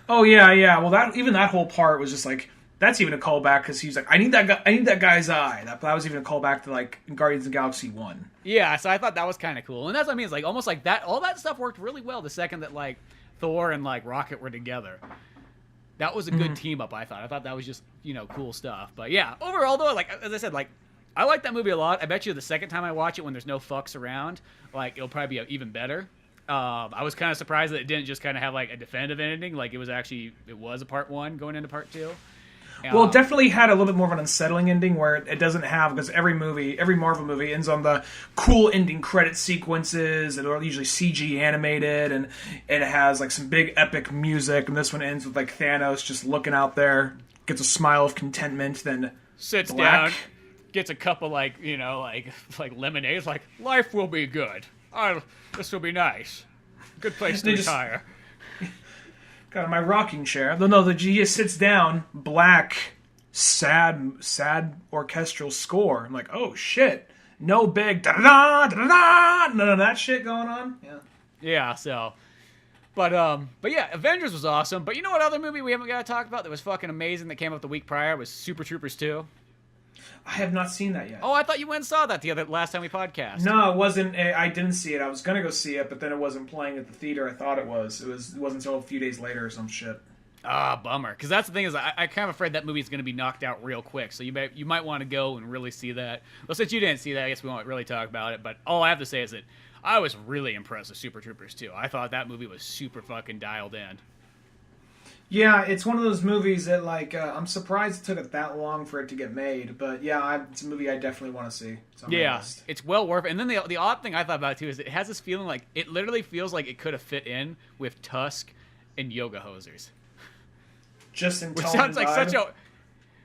Oh yeah. Well, that whole part was just like. That's even a callback because he's like, I need that guy's eye. That was even a callback to like Guardians of the Galaxy 1. Yeah, so I thought that was kind of cool, and that's what I mean. It's like almost like that. All that stuff worked really well the second that like Thor and like Rocket were together. That was a good team up. I thought that was just cool stuff. But yeah, overall though, like as I said, like I like that movie a lot. I bet you the second time I watch it when there's no fucks around, like it'll probably be even better. I was kind of surprised that it didn't just kind of have like a definitive ending. Like it was a part 1 going into part 2. Well, it definitely had a little bit more of an unsettling ending where it doesn't have, because every Marvel movie ends on the cool ending credit sequences, and they're usually CG animated, and it has like some big epic music, and this one ends with like Thanos just looking out there, gets a smile of contentment, then sits down, gets a cup of like lemonade, it's like, life will be good. This will be nice. Good place to retire. Got my rocking chair. No, he just sits down, black, sad orchestral score. I'm like, oh shit. No big da-da-da, da-da-da, none of that shit going on. Yeah. Yeah, so. But yeah, Avengers was awesome. But you know what other movie we haven't got to talk about that was fucking amazing that came out the week prior was Super Troopers 2? I have not seen that yet. Oh, I thought you went and saw that last time we podcast. No, it wasn't. I didn't see it. I was gonna go see it, but then it wasn't playing at the theater. I thought it was. It wasn't until a few days later or some shit. Ah, bummer. Because that's the thing is, I'm kind of afraid that movie's gonna be knocked out real quick. So you might want to go and really see that. Well, since you didn't see that, I guess we won't really talk about it. But all I have to say is that I was really impressed with Super Troopers 2. I thought that movie was super fucking dialed in. Yeah, it's one of those movies that, like, I'm surprised it took it that long for it to get made. But yeah, it's a movie I definitely want to see. It's on my list. It's well worth it. And then the odd thing I thought about too is it has this feeling like it literally feels like it could have fit in with Tusk and Yoga Hosers. Just in Which tone sounds and like vibe. such a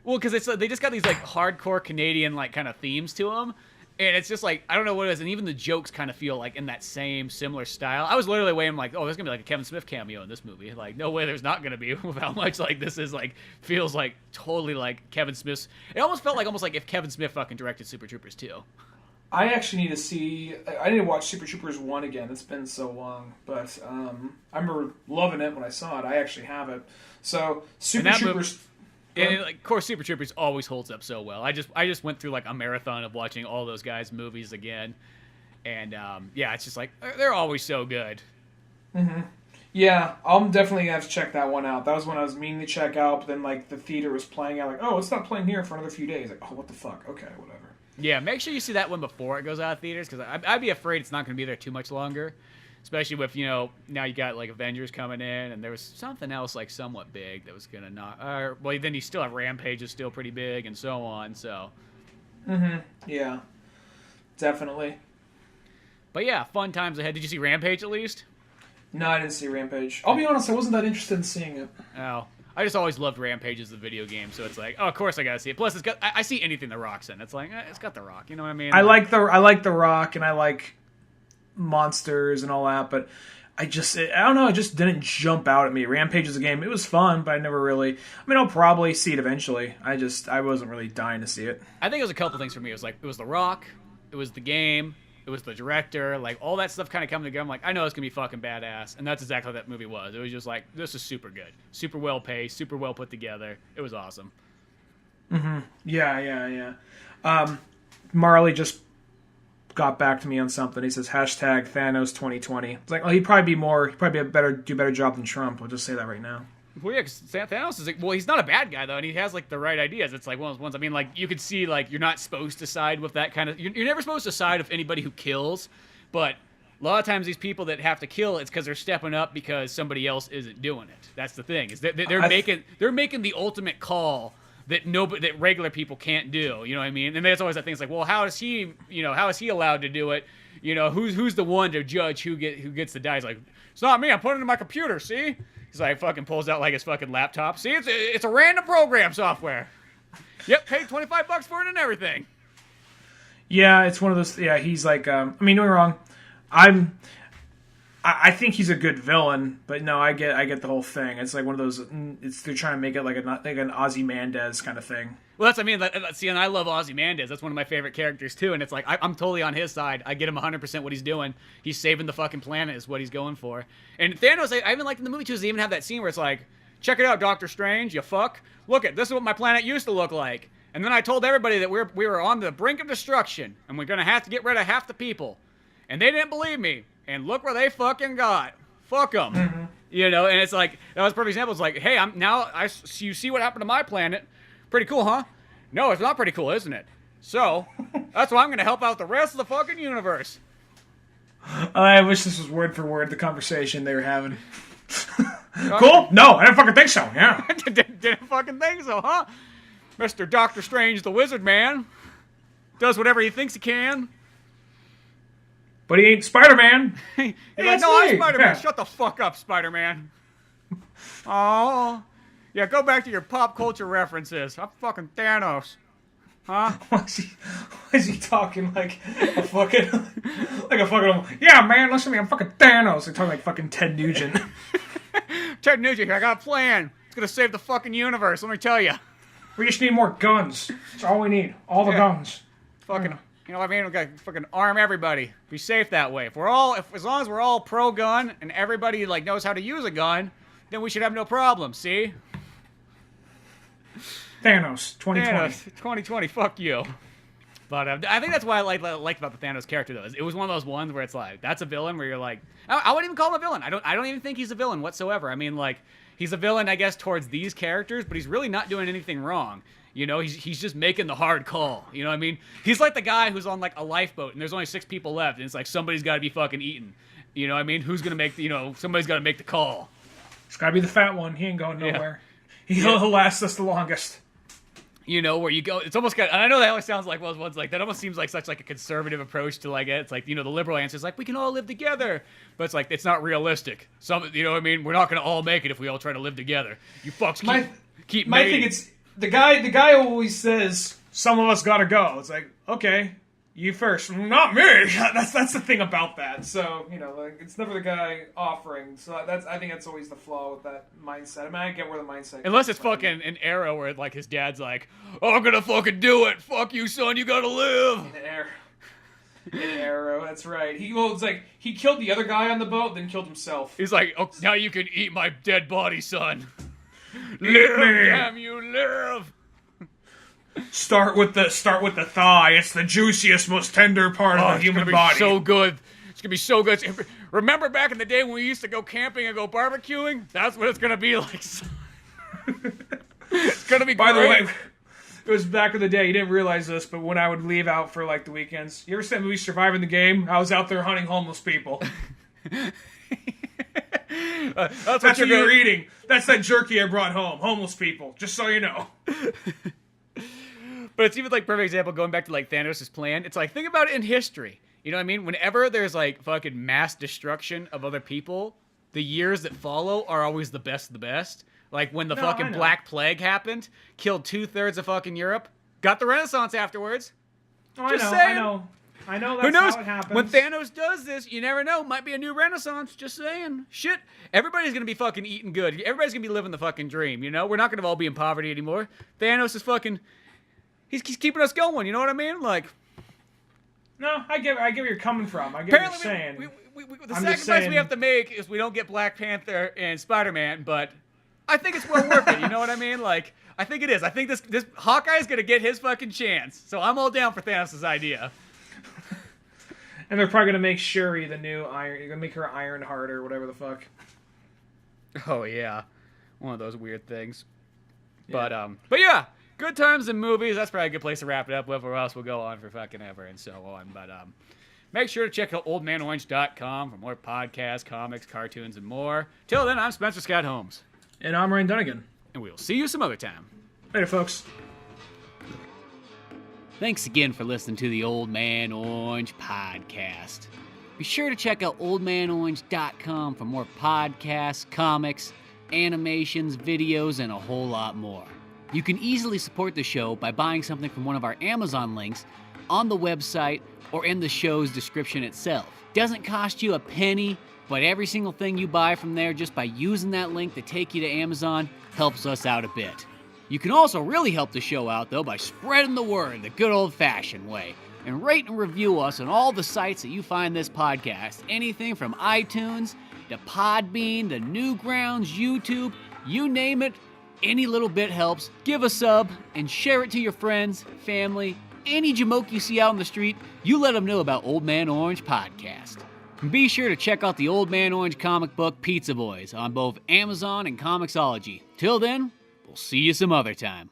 well, because it's they just got these like hardcore Canadian like kind of themes to them, and it's just like I don't know what it is, and even the jokes kind of feel like in that same similar style. I was literally waiting like, oh, there's gonna be like a Kevin Smith cameo in this movie. Like, no way, there's not gonna be with how much like this is like feels like totally like Kevin Smith's. It almost felt like if Kevin Smith fucking directed Super Troopers 2. I actually need to see. I need to watch Super Troopers 1 again. It's been so long, but I remember loving it when I saw it. I actually have it. So Super Troopers. And like, of course, Super Troopers always holds up so well. I just went through like a marathon of watching all those guys' movies again, and yeah, it's just like they're always so good. Mm-hmm. Yeah, I'm definitely gonna have to check that one out. That was one I was meaning to check out, but then like the theater was playing out, like, oh, it's not playing here for another few days. Like, oh, what the fuck? Okay, whatever. Yeah, make sure you see that one before it goes out of theaters, because I'd be afraid it's not going to be there too much longer. Especially with, now you got, like, Avengers coming in, and there was something else, like, somewhat big that was going to not... well, then you still have Rampage is still pretty big, and so on, so... Mm-hmm. Yeah. Definitely. But yeah, fun times ahead. Did you see Rampage, at least? No, I didn't see Rampage. I'll be honest, I wasn't that interested in seeing it. Oh. I just always loved Rampage as the video game, so it's like, oh, of course I gotta see it. Plus, it's got... I see anything The Rock's in. It's like, it's got The Rock, you know what I mean? I like the Rock, and I like monsters and all that, but I don't know, it just didn't jump out at me. Rampage is a game, it was fun, but I never really, I mean, I'll probably see it eventually. I wasn't really dying to see it. I think it was a couple things for me. It was The Rock, it was the game, it was the director, like all that stuff kind of coming together. I'm like, I know it's gonna be fucking badass, and that's exactly what that movie was. It was just like, this is super good, super well paced, super well put together. It was awesome. Mm-hmm. Yeah. Marley just got back to me on something. He says hashtag Thanos 2020. It's like, well, he'd probably do a better job than Trump. I'll just say that right now. Well, yeah, because Thanos is like, well, he's not a bad guy though, and he has like the right ideas. It's like one of those ones. I mean, like you could see, like you're not supposed to side with that kind of. You're never supposed to side with anybody who kills, but a lot of times these people that have to kill, it's because they're stepping up because somebody else isn't doing it. That's the thing. Is that they're making the ultimate call that regular people can't do, you know what I mean? And there's always that thing. It's like, well, how is he allowed to do it? Who's the one to judge who gets to die? He's like, it's not me. I'm putting it in my computer. See? He's like, fucking pulls out like his fucking laptop. See, it's a random program software. Yep, paid $25 for it and everything. Yeah, it's one of those. Yeah, he's like, I mean, don't get me wrong. I think he's a good villain, but no, I get the whole thing. It's like one of those. They're trying to make it like an Ozymandias kind of thing. Well, that's what I mean. See, and I love Ozymandias. That's one of my favorite characters too. And it's like I'm totally on his side. I get him 100% what he's doing. He's saving the fucking planet is what he's going for. And Thanos, I even liked in the movie too. Is they even have that scene where it's like, check it out, Doctor Strange. You fuck. Look this is what my planet used to look like. And then I told everybody that we were on the brink of destruction and we're gonna have to get rid of half the people. And they didn't believe me. And look where they fucking got. Fuck them. Mm-hmm. And it's like, that was a perfect example. It's like, hey, you see what happened to my planet. Pretty cool, huh? No, it's not pretty cool, isn't it? So, that's why I'm going to help out the rest of the fucking universe. I wish this was word for word the conversation they were having. Cool? No, I didn't fucking think so, yeah. Didn't fucking think so, huh? Mr. Doctor Strange, the wizard man, does whatever he thinks he can. But he ain't Spider-Man. He's like, no, I'm Spider-Man. Yeah. Shut the fuck up, Spider-Man. Oh. Yeah, go back to your pop culture references. I'm fucking Thanos. Huh? Why is he talking like a fucking... yeah, man, listen to me, I'm fucking Thanos. Like talking like fucking Ted Nugent. Ted Nugent, I got a plan. It's gonna save the fucking universe, let me tell you. We just need more guns. That's all we need. All the guns. Fucking... You know what I mean? We gotta fucking arm everybody. Be safe that way. As long as we're all pro-gun and everybody like knows how to use a gun, then we should have no problem. See? Thanos, 2020. Thanos, 2020. Fuck you. But I think that's what I like about the Thanos character though. It was one of those ones where it's like that's a villain where you're like, I wouldn't even call him a villain. I don't even think he's a villain whatsoever. I mean, like he's a villain, I guess, towards these characters, but he's really not doing anything wrong. He's just making the hard call. You know what I mean? He's like the guy who's on like a lifeboat and there's only 6 people left and it's like somebody's got to be fucking eaten. You know what I mean? Who's going to make somebody's got to make the call. It's got to be the fat one. He ain't going nowhere. He'll last us the longest. You know, where you go, it's almost got, and I know that always sounds like one one's like, that almost seems like such like a conservative approach to like it. It's like, you know, the liberal answer is like, we can all live together. But it's like, it's not realistic. You know what I mean? We're not going to all make it if we all try to live together. You fucks keep my thing, it's, the guy always says, some of us got to go. It's like, okay, you first. Not me. That's the thing about that. So, you know, like, it's never the guy offering. So I think that's always the flaw with that mindset. I mean, I get where the mindset unless it's fucking an era where like his dad's like, oh, I'm gonna fucking do it. Fuck you, son. You gotta live. In Arrow, that's right. It's like he killed the other guy on the boat, then killed himself. He's like, oh, now you can eat my dead body, son. Live, damn you, live. Start with the thigh. It's the juiciest, most tender part of the human body. It's so good. It's gonna be so good. Remember back in the day when we used to go camping and go barbecuing? That's what it's gonna be like. It's gonna be great. By the way, it was back in the day. You didn't realize this, but when I would leave out for like the weekends, you ever seen the movie Surviving the Game? I was out there hunting homeless people. That's what you're eating. That's that jerky I brought home. Homeless people. Just so you know. But it's even like perfect example going back to like Thanos' plan. It's like, think about it in history. You know what I mean? Whenever there's like fucking mass destruction of other people, the years that follow are always the best of the best. Like when the fucking Black Plague happened, killed 2/3 of fucking Europe, got the Renaissance afterwards. Oh, I know. That's Who knows? How it happens. When Thanos does this, you never know. Might be a new Renaissance. Just saying. Shit. Everybody's going to be fucking eating good. Everybody's going to be living the fucking dream, you know? We're not going to all be in poverty anymore. Thanos is fucking... He's keeping us going, you know what I mean? Like... No, I get where you're coming from. I get what you're saying. The sacrifice we have to make is we don't get Black Panther and Spider-Man, but I think it's well worth it, you know what I mean? Like, I think it is. I think this Hawkeye's going to get his fucking chance. So I'm all down for Thanos' idea. And they're probably going to make Shuri the new Iron... You're going to make her Ironheart or whatever the fuck. Oh, yeah. One of those weird things. Yeah. But yeah, good times in movies. That's probably a good place to wrap it up with, or else we'll go on for fucking ever and so on. But make sure to check out oldmanorange.com for more podcasts, comics, cartoons, and more. Till then, I'm Spencer Scott Holmes. And I'm Ryan Dunigan. And we'll see you some other time. Later, folks. Thanks again for listening to the Old Man Orange podcast. Be sure to check out oldmanorange.com for more podcasts, comics, animations, videos, and a whole lot more. You can easily support the show by buying something from one of our Amazon links on the website or in the show's description itself. Doesn't cost you a penny, but every single thing you buy from there just by using that link to take you to Amazon helps us out a bit. You can also really help the show out, though, by spreading the word the good old-fashioned way. And rate and review us on all the sites that you find this podcast. Anything from iTunes to Podbean to Newgrounds, YouTube, you name it. Any little bit helps. Give a sub and share it to your friends, family, any jamoke you see out on the street. You let them know about Old Man Orange podcast. And be sure to check out the Old Man Orange comic book Pizza Boys on both Amazon and Comixology. Till then, we'll see you some other time.